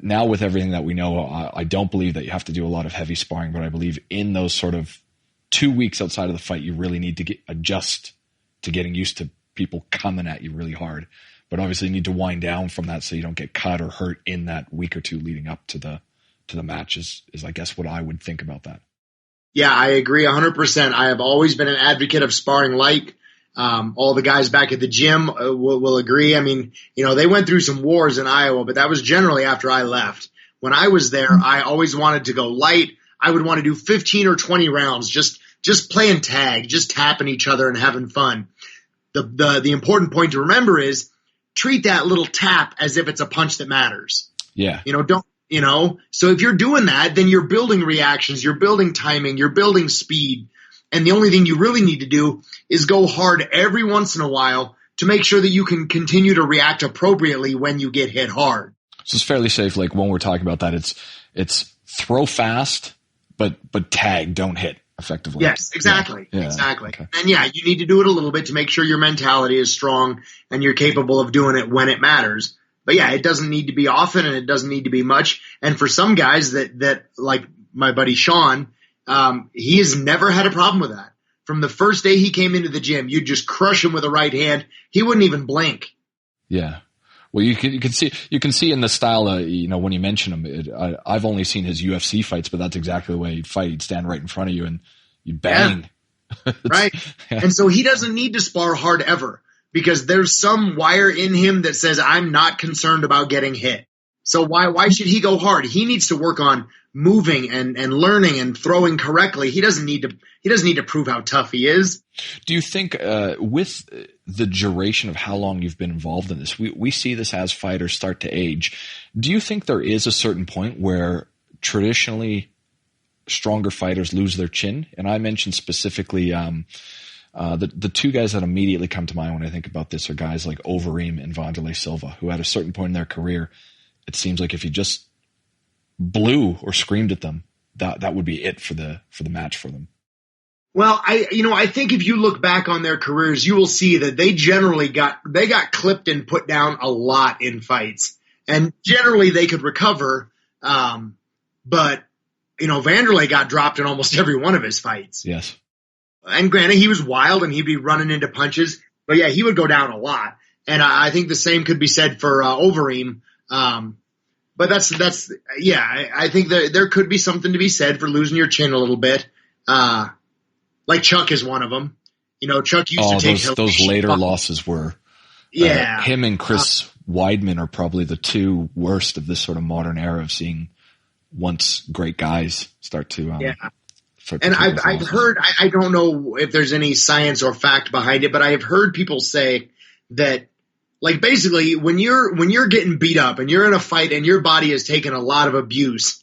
now with everything that we know, I don't believe that you have to do a lot of heavy sparring, but I believe in those sort of 2 weeks outside of the fight, you really need to adjust to getting used to people coming at you really hard. But obviously you need to wind down from that so you don't get cut or hurt in that week or two leading up to the match is I guess what I would think about that. Yeah, I agree 100%. I have always been an advocate of sparring light. All the guys back at the gym will agree. I mean, they went through some wars in Iowa, but that was generally after I left. When I was there, I always wanted to go light. I would want to do 15 or 20 rounds, just playing tag, just tapping each other and having fun. The important point to remember is treat that little tap as if it's a punch that matters. Yeah. So if you're doing that, then you're building reactions, you're building timing, you're building speed. And the only thing you really need to do is go hard every once in a while to make sure that you can continue to react appropriately when you get hit hard. So it's fairly safe. Like when we're talking about that, it's throw fast, but tag, don't hit effectively. Yes, exactly. Yeah. Exactly. Okay. And you need to do it a little bit to make sure your mentality is strong and you're capable of doing it when it matters. But it doesn't need to be often and it doesn't need to be much. And for some guys that like my buddy Sean, he has never had a problem with that. From the first day he came into the gym, you'd just crush him with a right hand. He wouldn't even blink. Yeah. Well, you can see in the style, when you mention him, I've only seen his UFC fights, but that's exactly the way he'd fight. He'd stand right in front of you and you'd bang. Yeah. Right. Yeah. And so he doesn't need to spar hard ever because there's some wire in him that says, I'm not concerned about getting hit. So why should he go hard? He needs to work on moving and learning and throwing correctly. He doesn't need to prove how tough he is. Do you think with the duration of how long you've been involved in this, we see this as fighters start to age. Do you think there is a certain point where traditionally stronger fighters lose their chin? And I mentioned specifically the two guys that immediately come to mind when I think about this are guys like Overeem and Wanderlei Silva, who at a certain point in their career, it seems like if you just blew or screamed at them, that would be it for the match for them. Well, I think if you look back on their careers, you will see that they generally got clipped and put down a lot in fights, and generally they could recover. But Wanderlei got dropped in almost every one of his fights. Yes. And granted, he was wild and he'd be running into punches, but he would go down a lot. And I think the same could be said for Overeem. But I think there could be something to be said for losing your chin a little bit. Like Chuck is one of them. Chuck used to take those later losses were. Him and Chris Weidman are probably the two worst of this sort of modern era of seeing once great guys start to. And I've heard, I don't know if there's any science or fact behind it, but I have heard people say that, like, basically when you're getting beat up and you're in a fight and your body has taken a lot of abuse,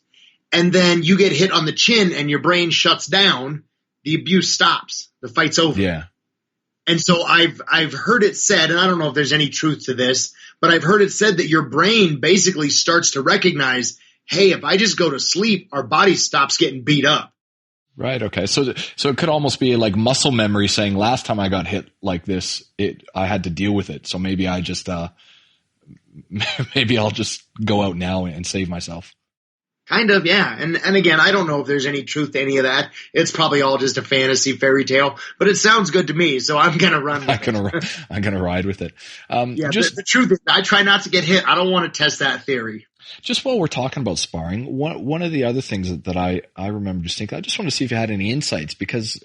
and then you get hit on the chin and your brain shuts down, the abuse stops. The fight's over. Yeah. And so I've heard it said, and I don't know if there's any truth to this, but I've heard it said that your brain basically starts to recognize, hey, if I just go to sleep, our body stops getting beat up. Right. Okay. So it could almost be like muscle memory saying, last time I got hit like this, I had to deal with it. So maybe I just, maybe I'll just go out now and save myself. Kind of, yeah. And again, I don't know if there's any truth to any of that. It's probably all just a fantasy fairy tale, but it sounds good to me, so I'm going to run with it. I'm going to ride with it. The truth is, I try not to get hit. I don't want to test that theory. Just while we're talking about sparring, one of the other things that I remember just thinking, I just want to see if you had any insights because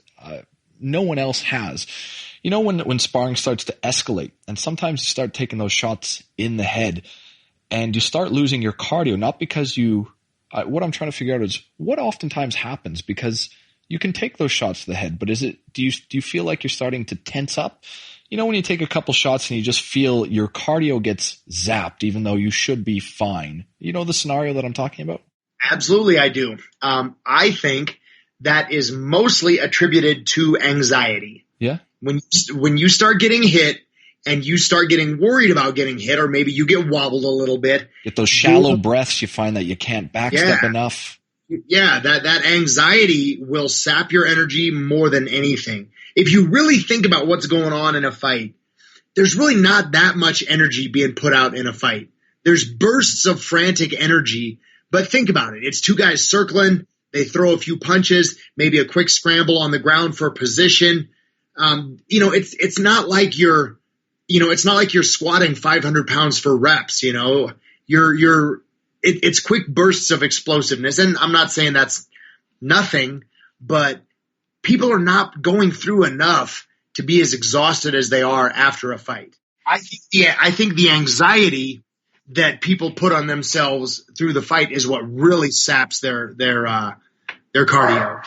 no one else has. you know, when sparring starts to escalate, and sometimes you start taking those shots in the head, and you start losing your cardio, not because what I'm trying to figure out is what oftentimes happens, because you can take those shots to the head, but do you feel like you're starting to tense up? You know, when you take a couple shots and you just feel your cardio gets zapped, even though you should be fine. You know the scenario that I'm talking about? Absolutely, I do. I think that is mostly attributed to anxiety. Yeah. When you start getting hit and you start getting worried about getting hit, or maybe you get wobbled a little bit. Get those shallow breaths, you find that you can't backstep enough. Yeah, that anxiety will sap your energy more than anything. If you really think about what's going on in a fight, there's really not that much energy being put out in a fight. There's bursts of frantic energy, but think about it. It's two guys circling. They throw a few punches, maybe a quick scramble on the ground for position. It's not like you're squatting 500 pounds for reps. It's quick bursts of explosiveness. And I'm not saying that's nothing, but people are not going through enough to be as exhausted as they are after a fight. I think the anxiety that people put on themselves through the fight is what really saps their cardio.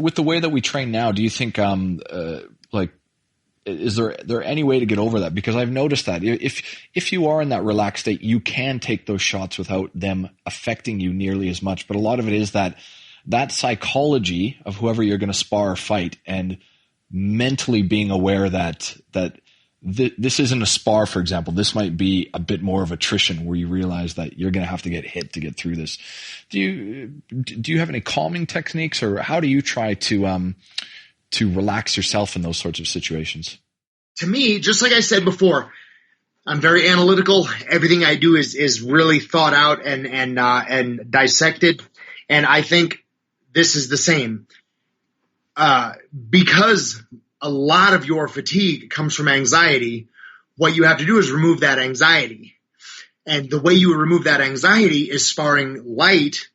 With the way that we train now, do you think is there any way to get over that? Because I've noticed that if you are in that relaxed state, you can take those shots without them affecting you nearly as much. But a lot of it is that psychology of whoever you're going to spar or fight, and mentally being aware that this isn't a spar, for example. This might be a bit more of attrition, where you realize that you're going to have to get hit to get through this. Do you have any calming techniques, or how do you try to relax yourself in those sorts of situations? To me, just like I said before, I'm very analytical. Everything I do is really thought out and dissected. And I think this is the same. Because a lot of your fatigue comes from anxiety, what you have to do is remove that anxiety. And the way you remove that anxiety is sparring light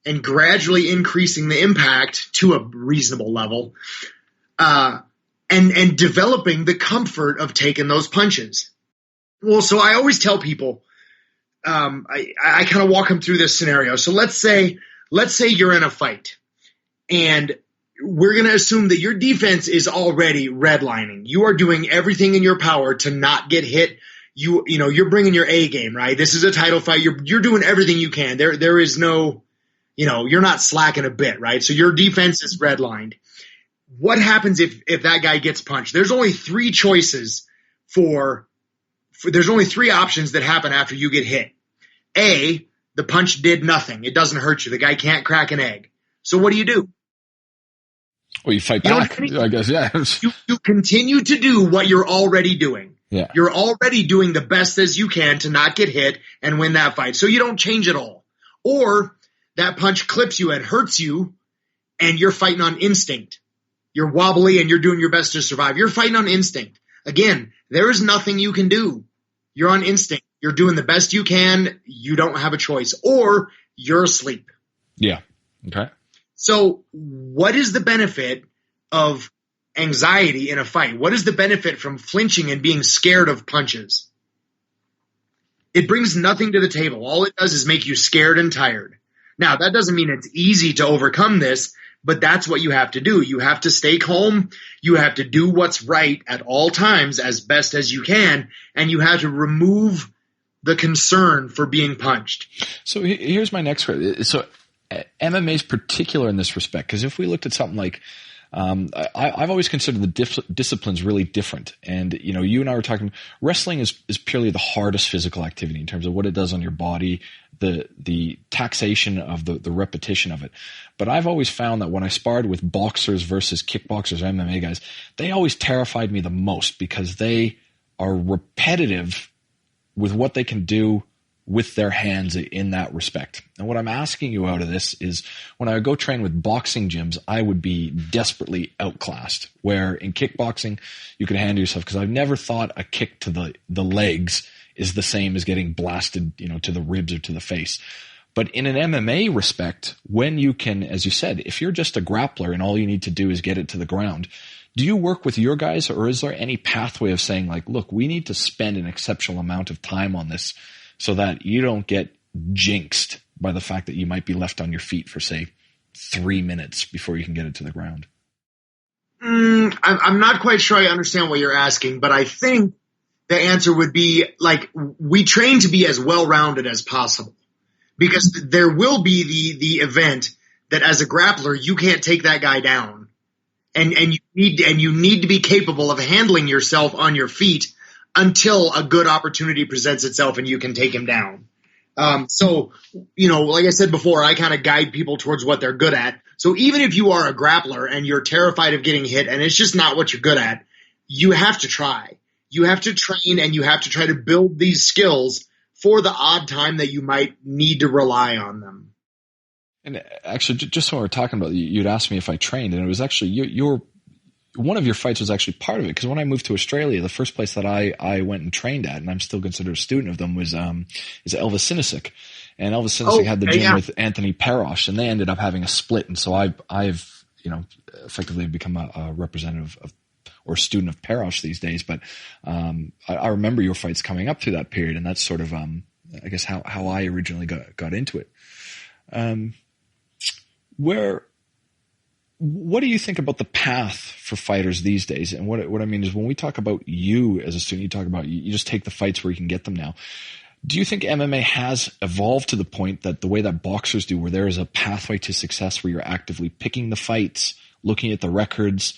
and gradually increasing the impact to a reasonable level, and developing the comfort of taking those punches. Well, so I always tell people, I kind of walk them through this scenario. So let's say you're in a fight, and we're going to assume that your defense is already redlining. You are doing everything in your power to not get hit. You're bringing your A game, right? This is a title fight. You're doing everything you can. There is no, you're not slacking a bit, right? So your defense is redlined. What happens if that guy gets punched? There's only three choices there's only three options that happen after you get hit. A, the punch did nothing. It doesn't hurt you. The guy can't crack an egg. So what do? Well, you fight back, I guess, yeah. You continue to do what you're already doing. Yeah. You're already doing the best as you can to not get hit and win that fight. So you don't change at all. Or that punch clips you and hurts you, and you're fighting on instinct. You're wobbly and you're doing your best to survive. You're fighting on instinct. Again, there is nothing you can do. You're on instinct. You're doing the best you can. You don't have a choice. Or you're asleep. Yeah. Okay. So what is the benefit of anxiety in a fight? What is the benefit from flinching and being scared of punches? It brings nothing to the table. All it does is make you scared and tired. Now, that doesn't mean it's easy to overcome this, but that's what you have to do. You have to stay calm. You have to do what's right at all times as best as you can, and you have to remove the concern for being punched. So here's my next question. So MMA is particular in this respect, because if we looked at something like I've always considered the disciplines really different. And, you and I were talking, wrestling is purely the hardest physical activity in terms of what it does on your body, the taxation of the repetition of it. But I've always found that when I sparred with boxers versus kickboxers or MMA guys, they always terrified me the most, because they are repetitive with what they can do with their hands in that respect. And what I'm asking you out of this is, when I would go train with boxing gyms, I would be desperately outclassed, where in kickboxing, you can handle yourself, because I've never thought a kick to the legs is the same as getting blasted, to the ribs or to the face. But in an MMA respect, when you can, as you said, if you're just a grappler and all you need to do is get it to the ground, Do you work with your guys, or is there any pathway of saying like, look, we need to spend an exceptional amount of time on this so that you don't get jinxed by the fact that you might be left on your feet for, say, 3 minutes before you can get it to the ground? I'm not quite sure I understand what you're asking, but I think the answer would be like, we train to be as well-rounded as possible, because there will be the event that as a grappler, you can't take that guy down. And you need to be capable of handling yourself on your feet until a good opportunity presents itself and you can take him down. So, like I said before, I kind of guide people towards what they're good at. So even if you are a grappler and you're terrified of getting hit and it's just not what you're good at, you have to try. You have to train and you have to try to build these skills for the odd time that you might need to rely on them. And actually, just when we were talking about, you'd asked me if I trained, and it was actually your one of your fights was actually part of it, because when I moved to Australia, the first place that I went and trained at, and I'm still considered a student of them, was is Elvis Sinisic. And Elvis Sinisic had the gym with Anthony Parosh, and they ended up having a split. And so I've effectively become a representative of, or student of, Parosh these days. But I remember your fights coming up through that period, and that's sort of I guess how I originally got into it. What do you think about the path for fighters these days? And what I mean is, when we talk about you as a student, you talk about you just take the fights where you can get them now. Do you think MMA has evolved to the point that the way that boxers do, where there is a pathway to success where you're actively picking the fights, looking at the records,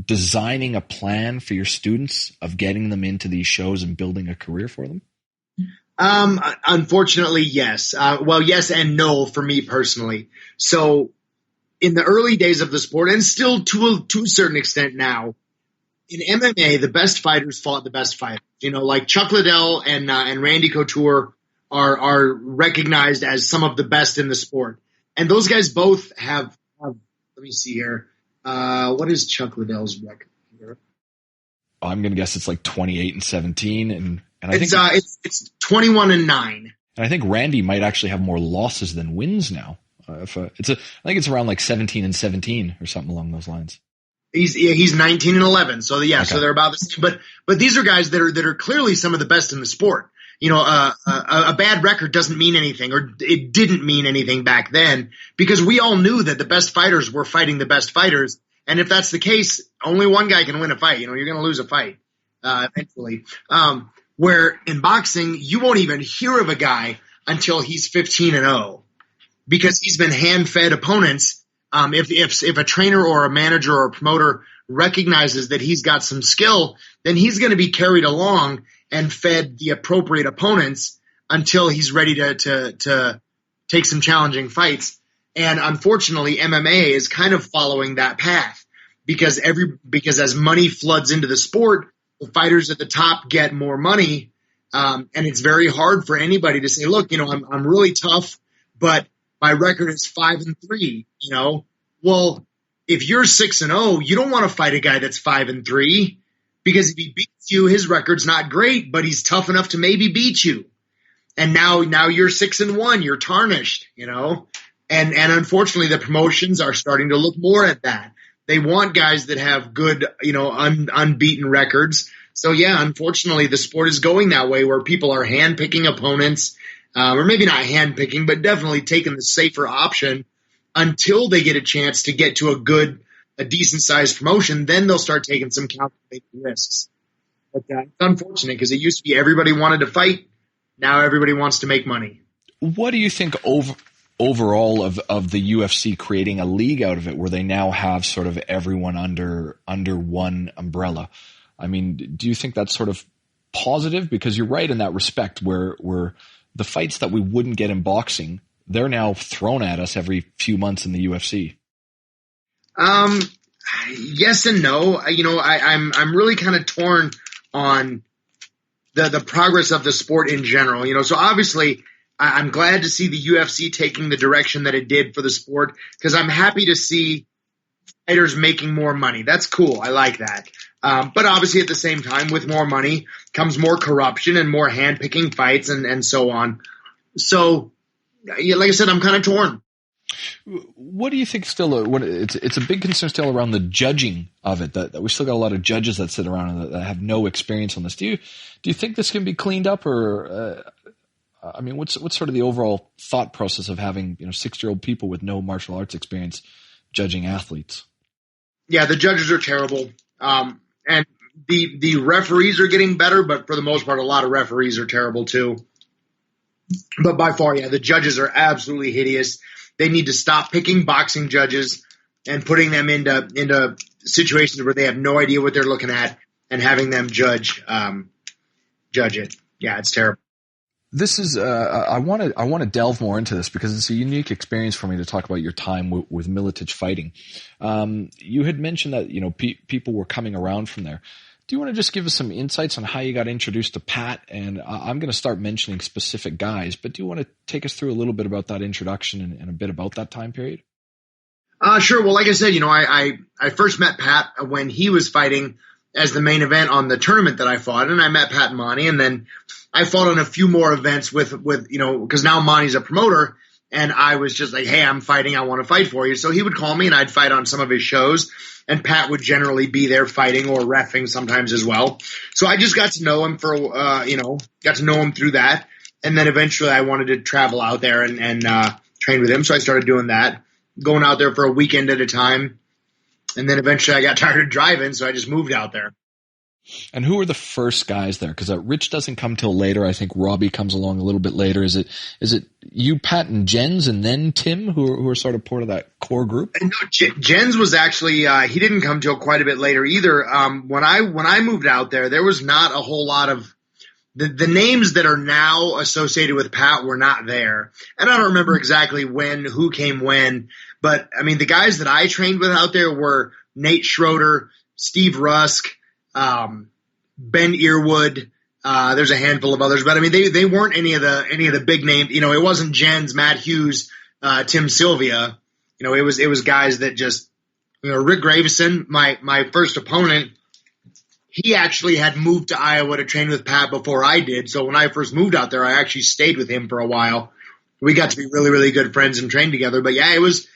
designing a plan for your students of getting them into these shows and building a career for them? Unfortunately, yes. Well, yes and no for me personally. So in the early days of the sport, and still to a certain extent now, in MMA, the best fighters fought the best fighters. Like Chuck Liddell and Randy Couture are recognized as some of the best in the sport. And those guys both have let me see here. What is Chuck Liddell's record here? I'm going to guess it's like 28-17. And I think it's 21-9. And I think Randy might actually have more losses than wins now. I think it's around like 17-17 or something along those lines. He's 19-11. So yeah, okay. So they're about the same. But these are guys that are clearly some of the best in the sport. A bad record doesn't mean anything, or it didn't mean anything back then, because we all knew that the best fighters were fighting the best fighters. And if that's the case, only one guy can win a fight. You're going to lose a fight eventually. Where in boxing, you won't even hear of a guy until he's 15-0, because he's been hand-fed opponents. If a trainer or a manager or a promoter recognizes that he's got some skill, then he's going to be carried along and fed the appropriate opponents until he's ready to take some challenging fights. And unfortunately, MMA is kind of following that path, because as money floods into the sport, the fighters at the top get more money. And it's very hard for anybody to say, look, I'm really tough, but my record is 5-3, Well, if you're 6-0, you don't want to fight a guy that's 5-3, because if he beats you, his record's not great, but he's tough enough to maybe beat you. And now you're 6-1, you're tarnished, And unfortunately, the promotions are starting to look more at that. They want guys that have good, unbeaten records. So yeah, unfortunately, the sport is going that way, where people are handpicking opponents. Or maybe not handpicking, but definitely taking the safer option until they get a chance to get to a decent-sized promotion. Then they'll start taking some calculated risks. But it's unfortunate, because it used to be everybody wanted to fight. Now everybody wants to make money. What do you think overall of the UFC creating a league out of it, where they now have sort of everyone under one umbrella? I mean, do you think that's sort of positive? Because you're right in that respect, where the fights that we wouldn't get in boxing, they're now thrown at us every few months in the UFC. Yes and no. I'm really kind of torn on the progress of the sport in general. So obviously I'm glad to see the UFC taking the direction that it did for the sport, because I'm happy to see fighters making more money. That's cool. I like that. But obviously at the same time, with more money comes more corruption and more hand-picking fights and so on. So, like I said, I'm kind of torn. What do you think still, it's a big concern still around the judging of it, that we still got a lot of judges that sit around and that have no experience on this. Do you think this can be cleaned up, or, what's sort of the overall thought process of having, 6-year-old people with no martial arts experience judging athletes? Yeah, the judges are terrible. And the referees are getting better, but for the most part, a lot of referees are terrible too. But by far, yeah, the judges are absolutely hideous. They need to stop picking boxing judges and putting them into situations where they have no idea what they're looking at and having them judge it. Yeah, it's terrible. This is I want to delve more into this because it's a unique experience for me to talk about your time with Miletich Fighting. You had mentioned that people were coming around from there. Do you want to just give us some insights on how you got introduced to Pat? And I'm going to start mentioning specific guys, but do you want to take us through a little bit about that introduction and a bit about that time period? Sure. Well, like I said, I first met Pat when he was fighting as the main event on the tournament that I fought, and I met Pat and Monty, and then I fought on a few more events with because now Monty's a promoter, and I was just like, hey, I'm fighting, I want to fight for you. So he would call me, and I'd fight on some of his shows, and Pat would generally be there fighting or reffing sometimes as well. So I just got to know him got to know him through that, and then eventually I wanted to travel out there and train with him, so I started doing that, going out there for a weekend at a time. And then eventually I got tired of driving, so I just moved out there. And who were the first guys there? Because Rich doesn't come till later. I think Robbie comes along a little bit later. Is it you, Pat, and Jens, and then Tim, who are sort of part of that core group? No, Jens was actually he didn't come till quite a bit later either. When I moved out there was not a whole lot of the names that are now associated with Pat were not there, and I don't remember exactly who came when. But, the guys that I trained with out there were Nate Schroeder, Steve Rusk, Ben Earwood. There's a handful of others, but they weren't any of the big names. It wasn't Jens, Matt Hughes, Tim Sylvia. It was guys that just, Rick Graveson, my first opponent, he actually had moved to Iowa to train with Pat before I did. So when I first moved out there, I actually stayed with him for a while. We got to be really, really good friends and train together. But yeah, it was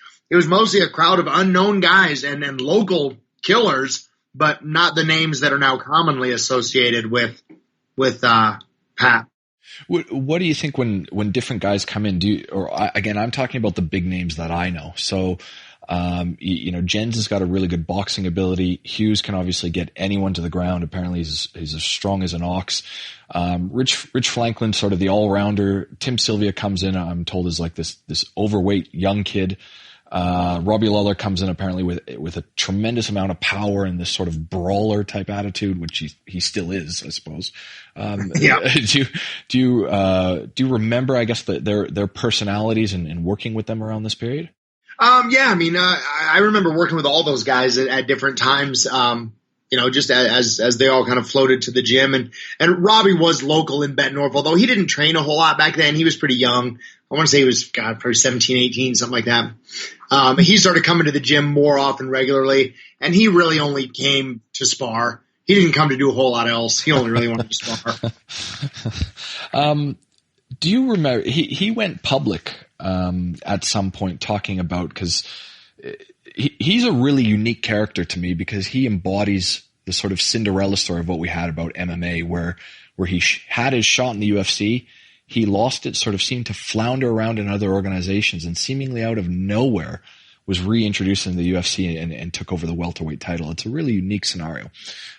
mostly a crowd of unknown guys and local killers, but not the names that are now commonly associated with Pat. What do you think when different guys come in? Again, I'm talking about the big names that I know. So, Jens has got a really good boxing ability. Hughes can obviously get anyone to the ground. Apparently he's as strong as an ox. Rich Franklin, sort of the all-rounder. Tim Sylvia comes in, I'm told, is like this overweight young kid. Robbie Lawler comes in apparently with a tremendous amount of power and this sort of brawler type attitude, which he still is, I suppose. Yeah. Do you remember, I guess, their personalities and working with them around this period? Yeah, I remember working with all those guys at different times, just as they all kind of floated to the gym. And Robbie was local in Bettendorf, although he didn't train a whole lot back then. He was pretty young. I want to say he was, probably 17, 18, something like that. He started coming to the gym more often regularly, and he really only came to spar. He didn't come to do a whole lot else. He only really wanted to spar. Do you remember, he went public at some point talking about, because he's a really unique character to me because he embodies the sort of Cinderella story of what we had about MMA, where he had his shot in the UFC, he lost it, sort of seemed to flounder around in other organizations, and seemingly out of nowhere was reintroduced in the UFC and took over the welterweight title. It's a really unique scenario.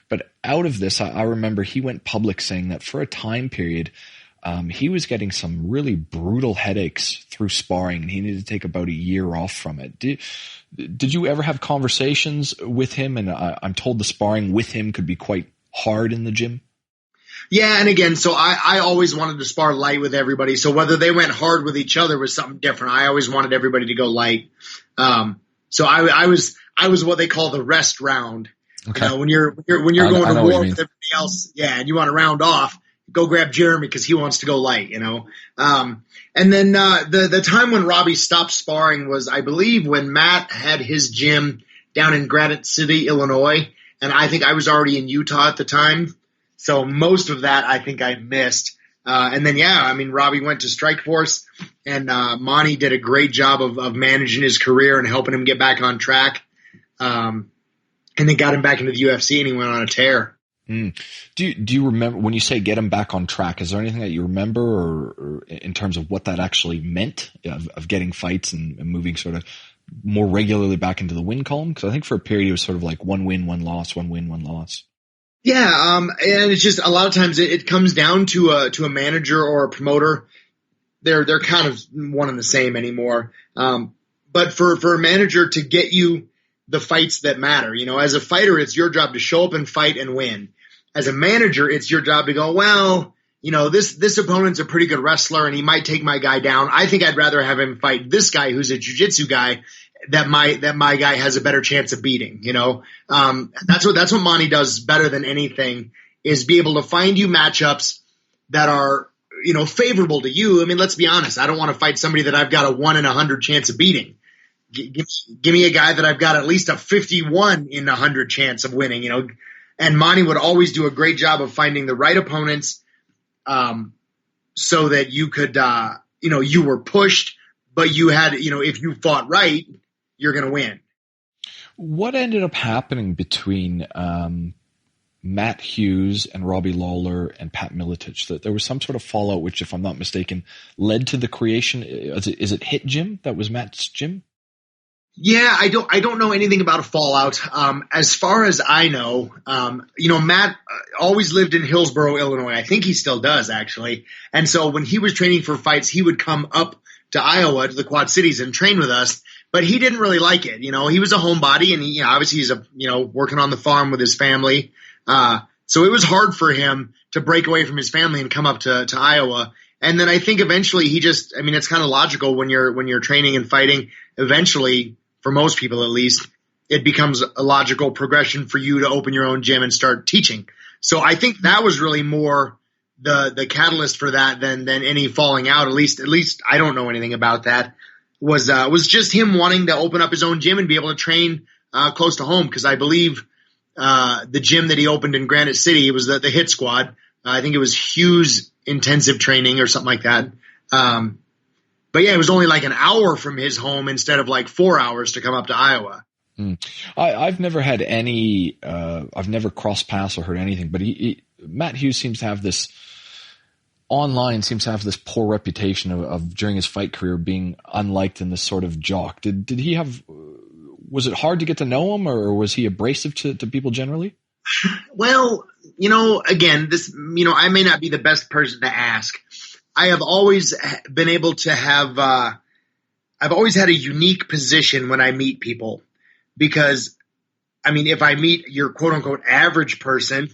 But out of this, I remember he went public saying that for a time period, he was getting some really brutal headaches through sparring, and he needed to take about a year off from it. Did you ever have conversations with him? And I'm told the sparring with him could be quite hard in the gym. Yeah, and again, so I always wanted to spar light with everybody. So whether they went hard with each other was something different. I always wanted everybody to go light. So I was what they call the rest round. Okay. When you're going to war with everybody else, yeah, and you want to round off, go grab Jeremy because he wants to go light, And then the time when Robbie stopped sparring was, I believe, when Matt had his gym down in Granite City, Illinois, and I think I was already in Utah at the time. So most of that I think I missed. And then, yeah, I mean, Robbie went to Strikeforce, and Monty did a great job of managing his career and helping him get back on track. And then got him back into the UFC, and he went on a tear. Mm. Do you remember when you say get him back on track? Is there anything that you remember, or in terms of what that actually meant of getting fights and moving sort of more regularly back into the win column? Because I think for a period it was sort of like 1 win, 1 loss, 1 win, 1 loss. Yeah, and it's just a lot of times it comes down to a manager or a promoter. They're kind of one and the same anymore. But for a manager to get you the fights that matter, as a fighter, it's your job to show up and fight and win. As a manager, it's your job to go, well, this opponent's a pretty good wrestler and he might take my guy down. I think I'd rather have him fight this guy who's a jiu-jitsu guy that my guy has a better chance of beating. That's what Monty does better than anything, is be able to find you matchups that are, favorable to you. I mean, let's be honest. I don't want to fight somebody that I've got a 1 in 100 chance of beating. Give me a guy that I've got at least a 51 in 100 chance of winning, And Monty would always do a great job of finding the right opponents, so that you could, you were pushed, but you had, if you fought right, you're going to win. What ended up happening between Matt Hughes and Robbie Lawler and Pat Miletich? That there was some sort of fallout, which, if I'm not mistaken, led to the creation. Is it Hit Gym? That was Matt's gym? Yeah, I don't know anything about a fallout. As far as I know, Matt always lived in Hillsboro, Illinois. I think he still does, actually. And so when he was training for fights, he would come up to Iowa, to the Quad Cities, and train with us. But he didn't really like it. He was a homebody, and he, obviously he's working on the farm with his family. So it was hard for him to break away from his family and come up to Iowa. And then I think eventually it's kind of logical when you're training and fighting. Eventually, for most people at least, it becomes a logical progression for you to open your own gym and start teaching. So I think that was really more the catalyst for that than any falling out. At least I don't know anything about that. Was just him wanting to open up his own gym and be able to train close to home, because I believe the gym that he opened in Granite City, it was the Hit Squad. I think it was Hughes Intensive Training or something like that. But yeah, it was only like an hour from his home instead of like 4 hours to come up to Iowa. I've never had any, I've never crossed paths or heard anything, but Matt Hughes seems to have this poor reputation of during his fight career being unliked and this sort of jock. Did he have, was it hard to get to know him, or was he abrasive to people generally? Well, again, I may not be the best person to ask. I have always been able to have, I've always had a unique position when I meet people, because, if I meet your quote unquote average person,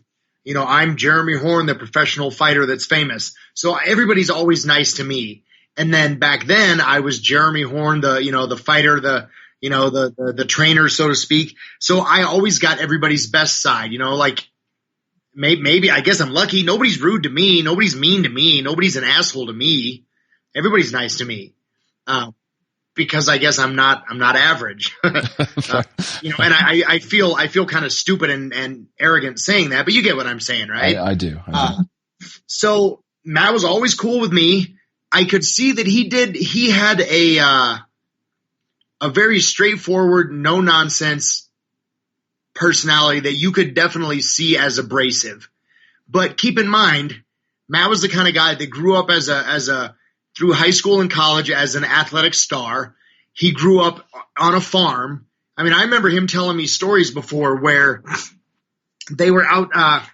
I'm Jeremy Horn, the professional fighter that's famous. So everybody's always nice to me. And then back then I was Jeremy Horn, the fighter, the trainer, so to speak. So I always got everybody's best side, maybe I guess I'm lucky. Nobody's rude to me. Nobody's mean to me. Nobody's an asshole to me. Everybody's nice to me. Because I guess I'm not average. And I feel kind of stupid and arrogant saying that, but you get what I'm saying, right? I do. So Matt was always cool with me. I could see that he had a very straightforward, no nonsense personality that you could definitely see as abrasive. But keep in mind, Matt was the kind of guy that grew up through high school and college as an athletic star. He grew up on a farm. I remember him telling me stories before where they were out, I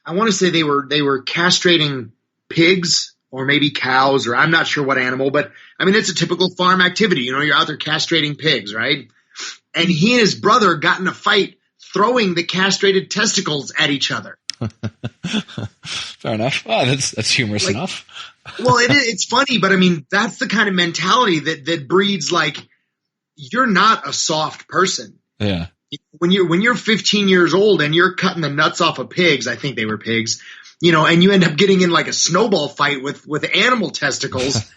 want to say they were castrating pigs or maybe cows, or I'm not sure what animal, but it's a typical farm activity. You're out there castrating pigs, right? And he and his brother got in a fight throwing the castrated testicles at each other. Fair enough. Oh, that's humorous enough. Well, it's funny, but that's the kind of mentality that breeds you're not a soft person. Yeah. When you're 15 years old and you're cutting the nuts off of pigs, I think they were pigs, and you end up getting in like a snowball fight with animal testicles.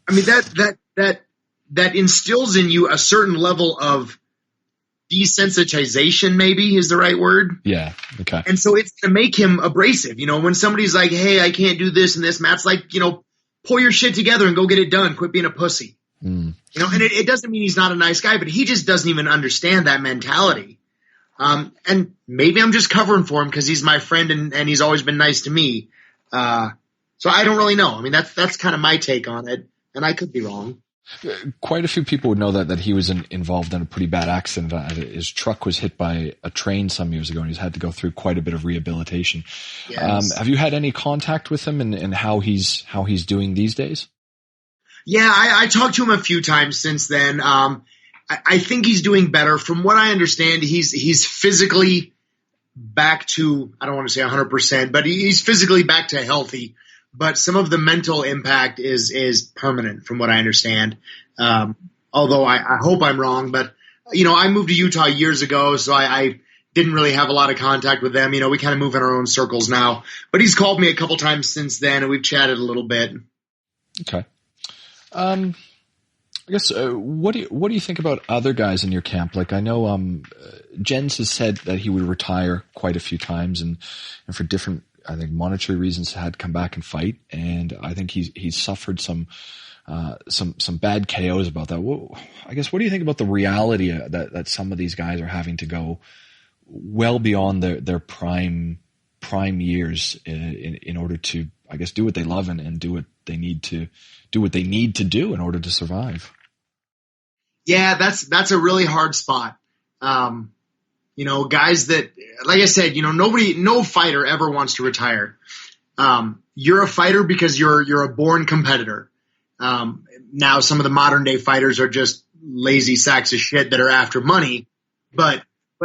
That instills in you a certain level of desensitization maybe is the right word. Yeah. Okay. And so it's going to make him abrasive. When somebody's like, hey, I can't do this and this, Matt's like, pull your shit together and go get it done. Quit being a pussy. And it doesn't mean he's not a nice guy, but he just doesn't even understand that mentality. And maybe I'm just covering for him because he's my friend and he's always been nice to me. So I don't really know. I mean, that's kind of my take on it, and I could be wrong. Quite a few people would know that he was involved in a pretty bad accident. His truck was hit by a train some years ago, and he's had to go through quite a bit of rehabilitation. Yes. Have you had any contact with him and how he's doing these days? Yeah, I talked to him a few times since then. I think he's doing better. From what I understand, he's physically back to, I don't want to say 100%, but he's physically back to healthy. But some of the mental impact is permanent, from what I understand. Although I hope I'm wrong, but I moved to Utah years ago, so I didn't really have a lot of contact with them. We kind of move in our own circles now. But he's called me a couple times since then, and we've chatted a little bit. Okay. I guess what do you think about other guys in your camp? Like I know Jens has said that he would retire quite a few times, and for different, I think, monetary reasons had to come back and fight. And I think he's suffered some bad KOs about that. Well, I guess what do you think about the reality that some of these guys are having to go well beyond their prime years in order to, I guess, do what they love and do what they need to do in order to survive? Yeah, that's a really hard spot. Guys that, like I said, no fighter ever wants to retire. You're a fighter because you're a born competitor. Now some of the modern day fighters are just lazy sacks of shit that are after money. But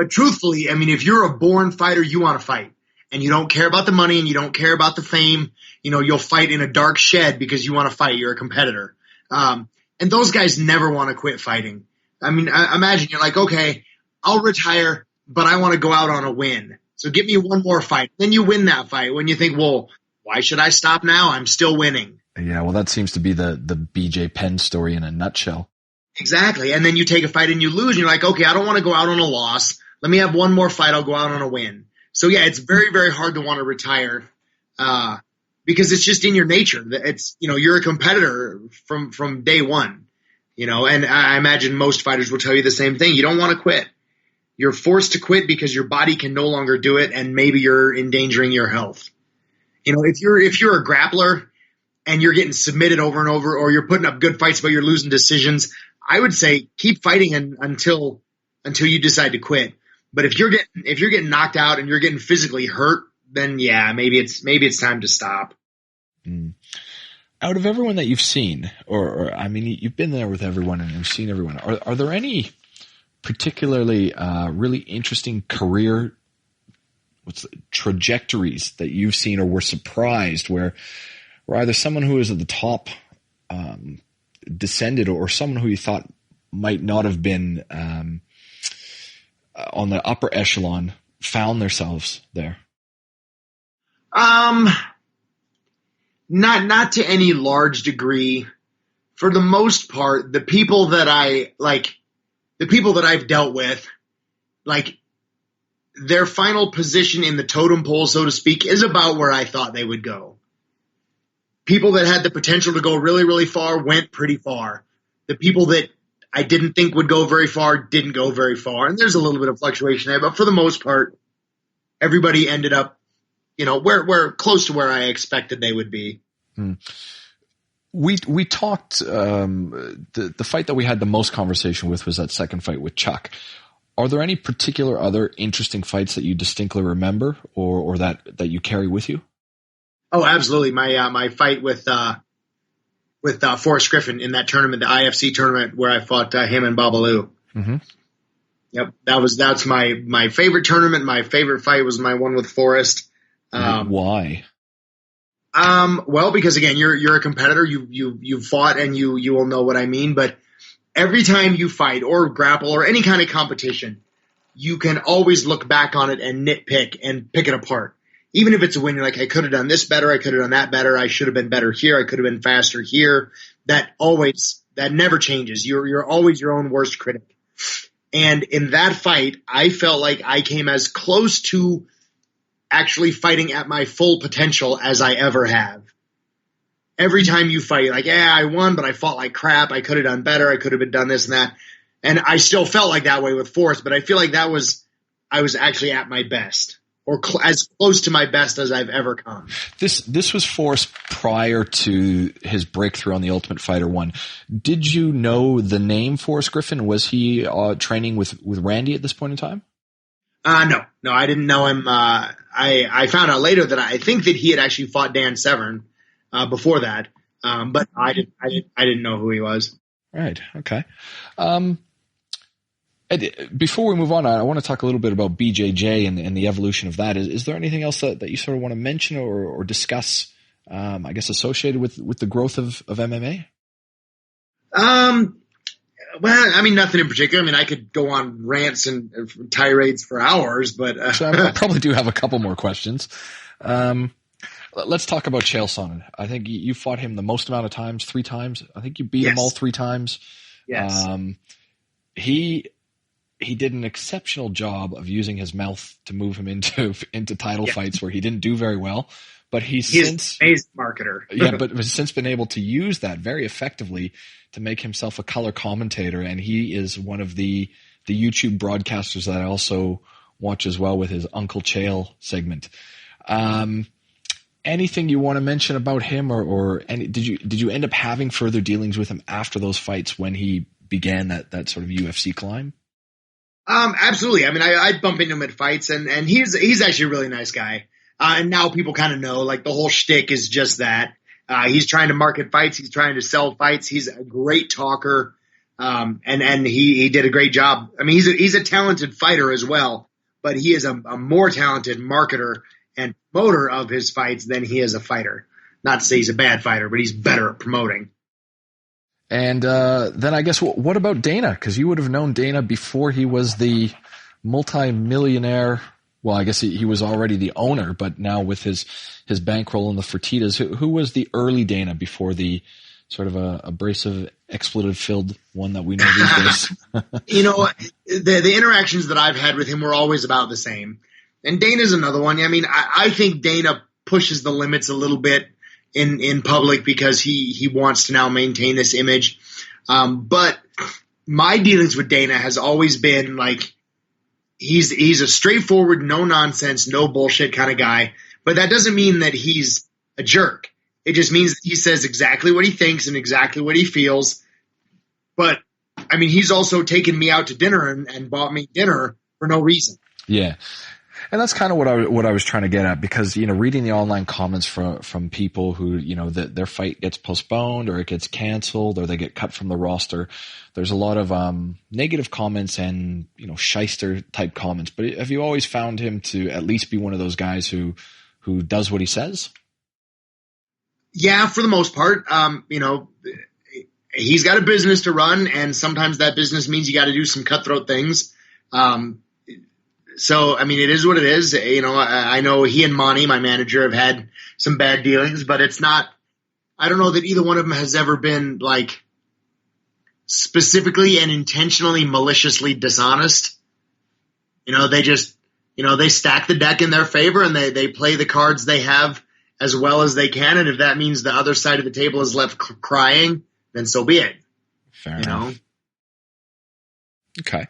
truthfully, I mean, if you're a born fighter, you want to fight, and you don't care about the money and you don't care about the fame. You'll fight in a dark shed because you want to fight. You're a competitor. And those guys never want to quit fighting. I mean, imagine you're like, okay, I'll retire, but I want to go out on a win. So give me one more fight. Then you win that fight when you think, well, why should I stop now? I'm still winning. Yeah, well, that seems to be the BJ Penn story in a nutshell. Exactly. And then you take a fight and you lose, and you're like, okay, I don't want to go out on a loss. Let me have one more fight. I'll go out on a win. So yeah, it's very, very hard to want to retire, because it's just in your nature. It's, you're a competitor from day one, and I imagine most fighters will tell you the same thing. You don't want to quit. You're forced to quit because your body can no longer do it, and maybe you're endangering your health. If you're a grappler and you're getting submitted over and over, or you're putting up good fights but you're losing decisions, I would say keep fighting until you decide to quit. But if you're getting knocked out and you're getting physically hurt, then yeah, maybe it's time to stop. Out of everyone that you've seen, or I mean, you've been there with everyone and you've seen everyone. Are there any particularly really interesting career trajectories that you've seen or were surprised where either someone who is at the top descended, or someone who you thought might not have been on the upper echelon found themselves there? Not to any large degree. For the most part, the people that I've dealt with, like, their final position in the totem pole, so to speak, is about where I thought they would go. People that had the potential to go really, really far went pretty far. The people that I didn't think would go very far didn't go very far. And there's a little bit of fluctuation there, but for the most part, everybody ended up, where close to where I expected they would be. We talked, the fight that we had the most conversation with was that second fight with Chuck. Are there any particular other interesting fights that you distinctly remember or that you carry with you? Oh, absolutely. My fight with Forrest Griffin in that tournament, the IFC tournament where I fought him and Babalu. Mm-hmm. Yep. That's my favorite tournament. My favorite fight was my one with Forrest. Why? Well, because again, you're a competitor. You've fought, and you will know what I mean. But every time you fight or grapple or any kind of competition, you can always look back on it and nitpick and pick it apart. Even if it's a win, you're like, I could have done this better. I could have done that better. I should have been better here. I could have been faster here. That never changes. You're always your own worst critic. And in that fight, I felt like I came as close to actually fighting at my full potential as I ever have. Every time you fight, like, yeah, I won, but I fought like crap. I could have done better. I could have been done this and that. And I still felt like that way with Forrest, but I feel like I was actually at my best, or as close to my best as I've ever come. This was Forrest prior to his breakthrough on The Ultimate Fighter 1. Did you know the name Forrest Griffin? Was he training with Randy at this point in time? No, I didn't know him. I found out later that I think that he had actually fought Dan Severn before that, but I didn't know who he was. Right. Okay. Before we move on, I want to talk a little bit about BJJ and the evolution of that. Is there anything else that you sort of want to mention or discuss, I guess, associated with the growth of MMA? Well, I mean, nothing in particular. I mean, I could go on rants and tirades for hours, but so I probably do have a couple more questions. Let's talk about Chael Sonnen. I think you fought him the most amount of times, 3 times. I think you beat him all 3 times. Yes. He did an exceptional job of using his mouth to move him into title fights where he didn't do very well. But he's since an amazing marketer. but has since been able to use that very effectively to make himself a color commentator, and he is one of the YouTube broadcasters that I also watch as well with his Uncle Chael segment. Anything you want to mention about him, or did you end up having further dealings with him after those fights when he began that sort of UFC climb? Absolutely. I mean, I bump into him at fights, and he's actually a really nice guy. And now people kind of know, like, the whole shtick is just that. He's trying to market fights. He's trying to sell fights. He's a great talker. And he did a great job. I mean, he's a talented fighter as well, but he is a more talented marketer and promoter of his fights than he is a fighter. Not to say he's a bad fighter, but he's better at promoting. And then I guess, what about Dana? Because you would have known Dana before he was the multi-millionaire. Well, I guess he was already the owner, but now with his bankroll in the Fertitas, who was the early Dana before the sort of a abrasive, expletive-filled one that we know these days? You know, the interactions that I've had with him were always about the same. And Dana's another one. I mean, I think Dana pushes the limits a little bit in public because he wants to now maintain this image. But my dealings with Dana has always been like, he's a straightforward, no nonsense, no bullshit kind of guy. But that doesn't mean that he's a jerk. It just means that he says exactly what he thinks and exactly what he feels. But I mean, he's also taken me out to dinner and bought me dinner for no reason. Yeah. And that's kind of what I was trying to get at, because, you know, reading the online comments from people who, you know, that their fight gets postponed or it gets canceled or they get cut from the roster. There's a lot of negative comments and, you know, shyster type comments. But have you always found him to at least be one of those guys who does what he says? Yeah, for the most part. You know, he's got a business to run, and sometimes that business means you got to do some cutthroat things. So, I mean, it is what it is. You know, I know he and Monty, my manager, have had some bad dealings, but it's not – I don't know that either one of them has ever been, like, specifically and intentionally maliciously dishonest. You know, they just – you know, they stack the deck in their favor, and they play the cards they have as well as they can, and if that means the other side of the table is left crying, then so be it. Fair enough. Okay.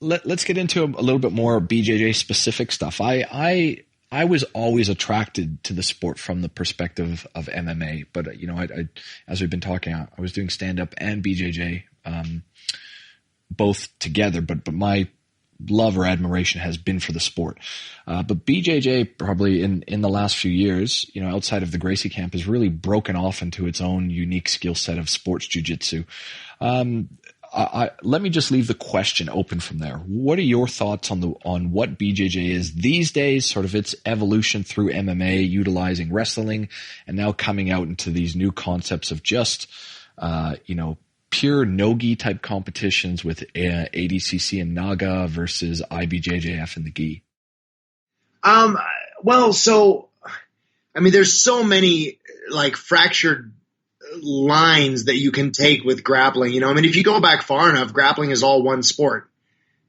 Let's get into a little bit more BJJ specific stuff. I was always attracted to the sport from the perspective of MMA, but you know, I as we've been talking, I was doing stand up and BJJ, both together. But my love or admiration has been for the sport. But BJJ probably in the last few years, you know, outside of the Gracie camp, has really broken off into its own unique skill set of sports jiu-jitsu. Let me just leave the question open from there. What are your thoughts on what BJJ is these days, sort of its evolution through MMA, utilizing wrestling, and now coming out into these new concepts of just, you know, pure no-gi type competitions with ADCC and Naga versus IBJJF and the gi? Well, so, I mean, there's so many, like, fractured lines that you can take with grappling. You know, I mean, if you go back far enough, grappling is all one sport.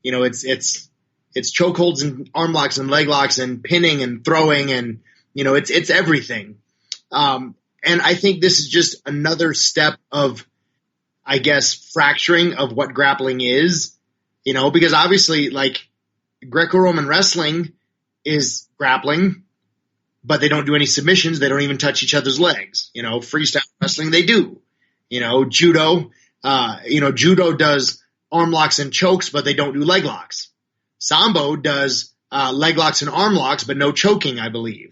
it's chokeholds and arm locks and leg locks and pinning and throwing and, it's everything. And I think this is just another step of, I guess, fracturing of what grappling is, because obviously like Greco-Roman wrestling is grappling, but they don't do any submissions. They don't even touch each other's legs. Freestyle wrestling, they do. Judo, judo does arm locks and chokes, but they don't do leg locks. Sambo does leg locks and arm locks, but no choking, I believe.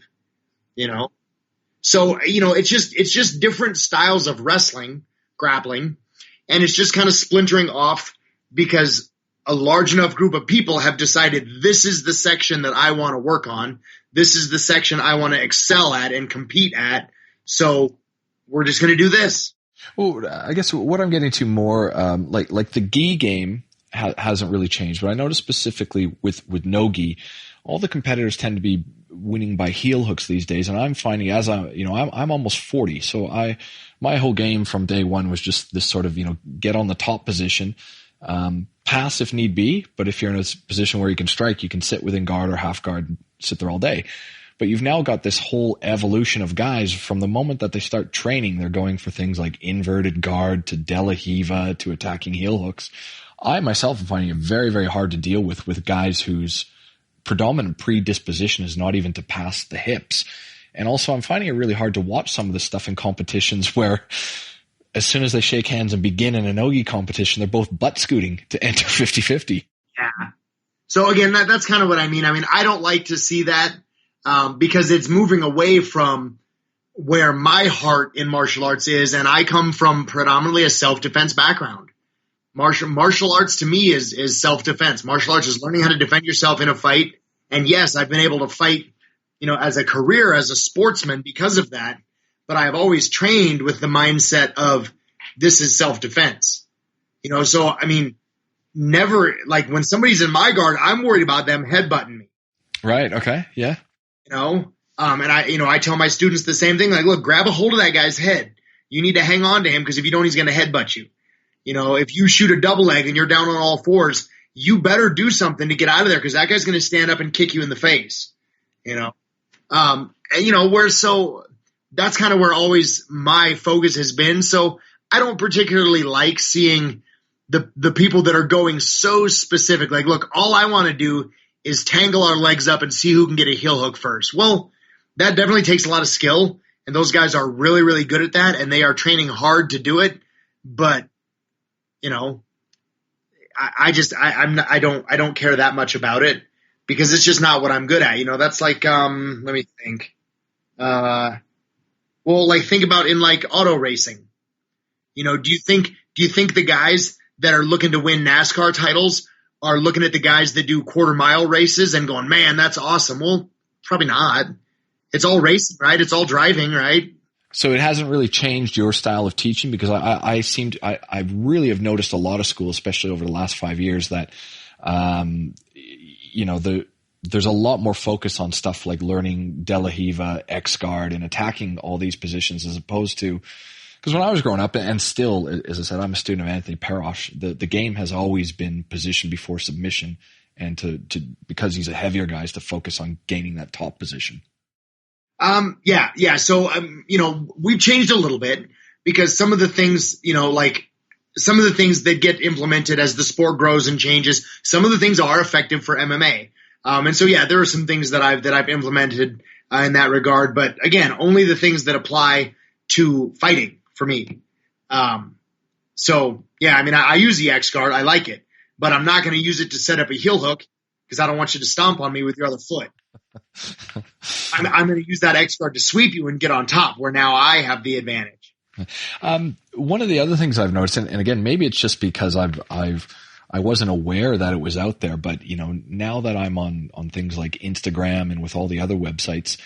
So, it's just different styles of wrestling, grappling, and it's just kind of splintering off because a large enough group of people have decided this is the section that I want to work on. This is the section I want to excel at and compete at. So we're just going to do this. Well, I guess what I'm getting to more, like the gi game hasn't really changed, but I noticed specifically with no gi, all the competitors tend to be winning by heel hooks these days. And I'm finding I'm almost 40. So my whole game from day one was just this sort of, get on the top position, pass if need be. But if you're in a position where you can strike, you can sit within guard or half guard and sit there all day. But you've now got this whole evolution of guys from the moment that they start training, they're going for things like inverted guard to De La Hiva to attacking heel hooks. I myself am finding it very, very hard to deal with guys whose predominant predisposition is not even to pass the hips. And also I'm finding it really hard to watch some of this stuff in competitions where as soon as they shake hands and begin in a no-gi competition, they're both butt scooting to enter 50-50. Yeah. So again, that's kind of what I mean. I don't like to see that because it's moving away from where my heart in martial arts is. And I come from predominantly a self-defense background. Martial arts to me is self-defense. Martial arts is learning how to defend yourself in a fight. And yes, I've been able to fight, as a career, as a sportsman because of that. But I've always trained with the mindset of this is self-defense. So, never, like when somebody's in my guard, I'm worried about them headbutting me. Right. Okay. Yeah. And I tell my students the same thing. Like, look, grab a hold of that guy's head. You need to hang on to him because if you don't, he's going to headbutt you. If you shoot a double leg and you're down on all fours, you better do something to get out of there because that guy's going to stand up and kick you in the face. So that's kind of where always my focus has been. So I don't particularly like seeing the people that are going so specific. Like, look, all I want to do is tangle our legs up and see who can get a heel hook first. Well, that definitely takes a lot of skill, and those guys are really, really good at that, and they are training hard to do it. But I don't care that much about it because it's just not what I'm good at. That's like, let me think. Think about in like auto racing. Do you think the guys that are looking to win NASCAR titles are looking at the guys that do quarter mile races and going, man, that's awesome? Well, probably not. It's all racing, right? It's all driving, right? So it hasn't really changed your style of teaching because I really have noticed a lot of schools, especially over the last 5 years, that, there's a lot more focus on stuff like learning De La Hiva, X guard, and attacking all these positions as opposed to, because when I was growing up, and still, as I said, I'm a student of Anthony Perosh, the game has always been position before submission, and to because he's a heavier guy, is to focus on gaining that top position. Yeah. So, we've changed a little bit because some of the things, some of the things that get implemented as the sport grows and changes, some of the things are effective for MMA. And so, yeah, there are some things that I've implemented in that regard, but again, only the things that apply to fighting for me. So yeah, I use the X guard. I like it, but I'm not going to use it to set up a heel hook because I don't want you to stomp on me with your other foot. I'm going to use that X guard to sweep you and get on top where now I have the advantage. One of the other things I've noticed, and again, maybe it's just because I wasn't aware that it was out there, but now that I'm on things like Instagram and with all the other websites,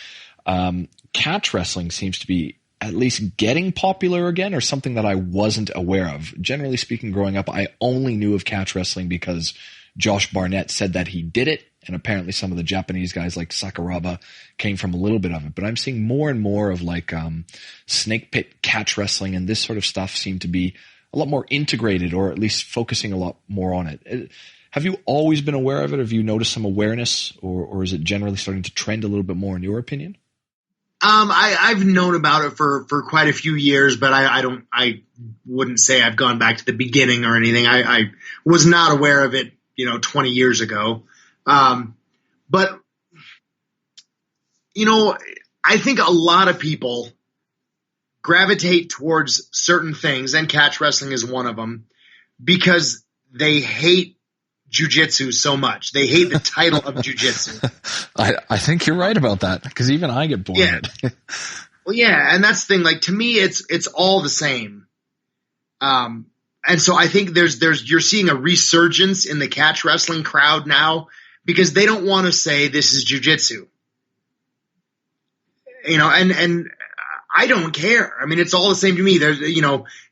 catch wrestling seems to be at least getting popular again, or something that I wasn't aware of. Generally speaking, growing up, I only knew of catch wrestling because Josh Barnett said that he did it, and apparently some of the Japanese guys like Sakuraba came from a little bit of it. But I'm seeing more and more of like snake pit catch wrestling and this sort of stuff seem to be a lot more integrated, or at least focusing a lot more on it. Have you always been aware of it? Have you noticed some awareness, or is it generally starting to trend a little bit more in your opinion? I've known about it for quite a few years, but I wouldn't say I've gone back to the beginning or anything. I was not aware of it, 20 years ago. But, I think a lot of people gravitate towards certain things, and catch wrestling is one of them, because they hate jiu-jitsu so much. They hate the title of jiu-jitsu. I think you're right about that, because even I get bored of it. Well, yeah, and that's the thing. Like, to me, it's all the same. And so I think you're seeing a resurgence in the catch wrestling crowd now, because they don't want to say this is jiu-jitsu. And I don't care. I mean, it's all the same to me. There's,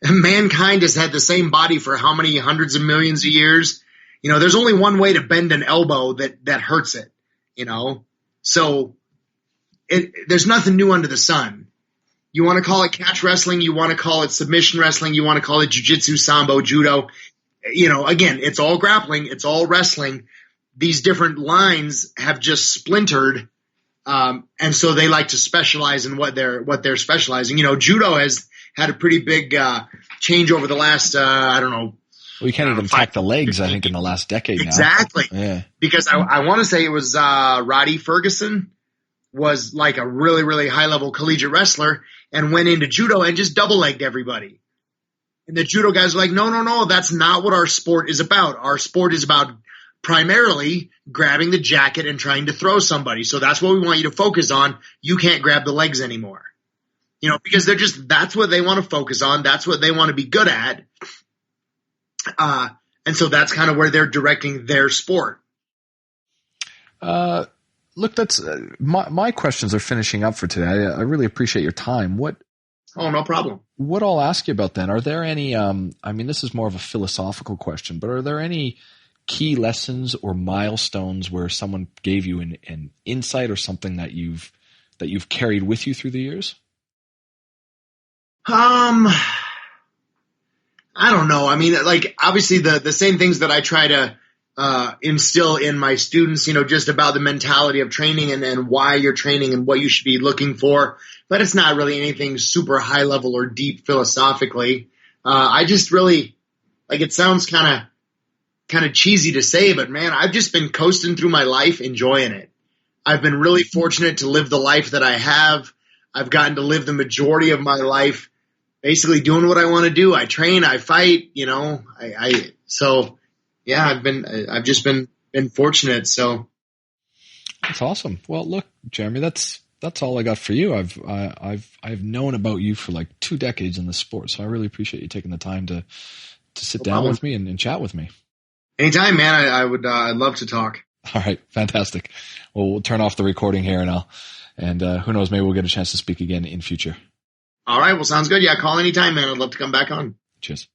mankind has had the same body for how many hundreds of millions of years? There's only one way to bend an elbow that hurts it, So there's nothing new under the sun. You want to call it catch wrestling, you want to call it submission wrestling, you want to call it jiu-jitsu, sambo, judo. Again, it's all grappling, it's all wrestling. These different lines have just splintered. And so they like to specialize in what they're specializing. Judo has had a pretty big change over the last, I don't know. Well, you can't even tack the legs, I think, in the last decade now. Exactly. Yeah. Because I want to say it was Roddy Ferguson was like a really, really high-level collegiate wrestler and went into judo and just double-legged everybody. And the judo guys were like, no, that's not what our sport is about. Our sport is about primarily grabbing the jacket and trying to throw somebody. So that's what we want you to focus on. You can't grab the legs anymore. Because that's what they want to focus on. That's what they want to be good at. And so that's kind of where they're directing their sport. Look, that's my questions are finishing up for today. I really appreciate your time. Oh, no problem. What I'll ask you about then, are there any, this is more of a philosophical question, but are there any key lessons or milestones where someone gave you an insight or something that you've carried with you through the years? I don't know. Obviously the same things that I try to instill in my students, just about the mentality of training and why you're training and what you should be looking for. But it's not really anything super high level or deep philosophically. I just really, it sounds kind of cheesy to say, but man, I've just been coasting through my life, enjoying it. I've been really fortunate to live the life that I have. I've gotten to live the majority of my life basically doing what I want to do. I train, I fight, so yeah, I've just been fortunate. So that's awesome. Well, look, Jeremy, that's all I got for you. I've known about you for like 2 decades in this sport. So I really appreciate you taking the time to sit down with me and chat with me. Anytime, man. I'd love to talk. All right. Fantastic. Well, we'll turn off the recording here and who knows, maybe we'll get a chance to speak again in future. All right. Well, sounds good. Yeah. Call anytime, man. I'd love to come back on. Cheers.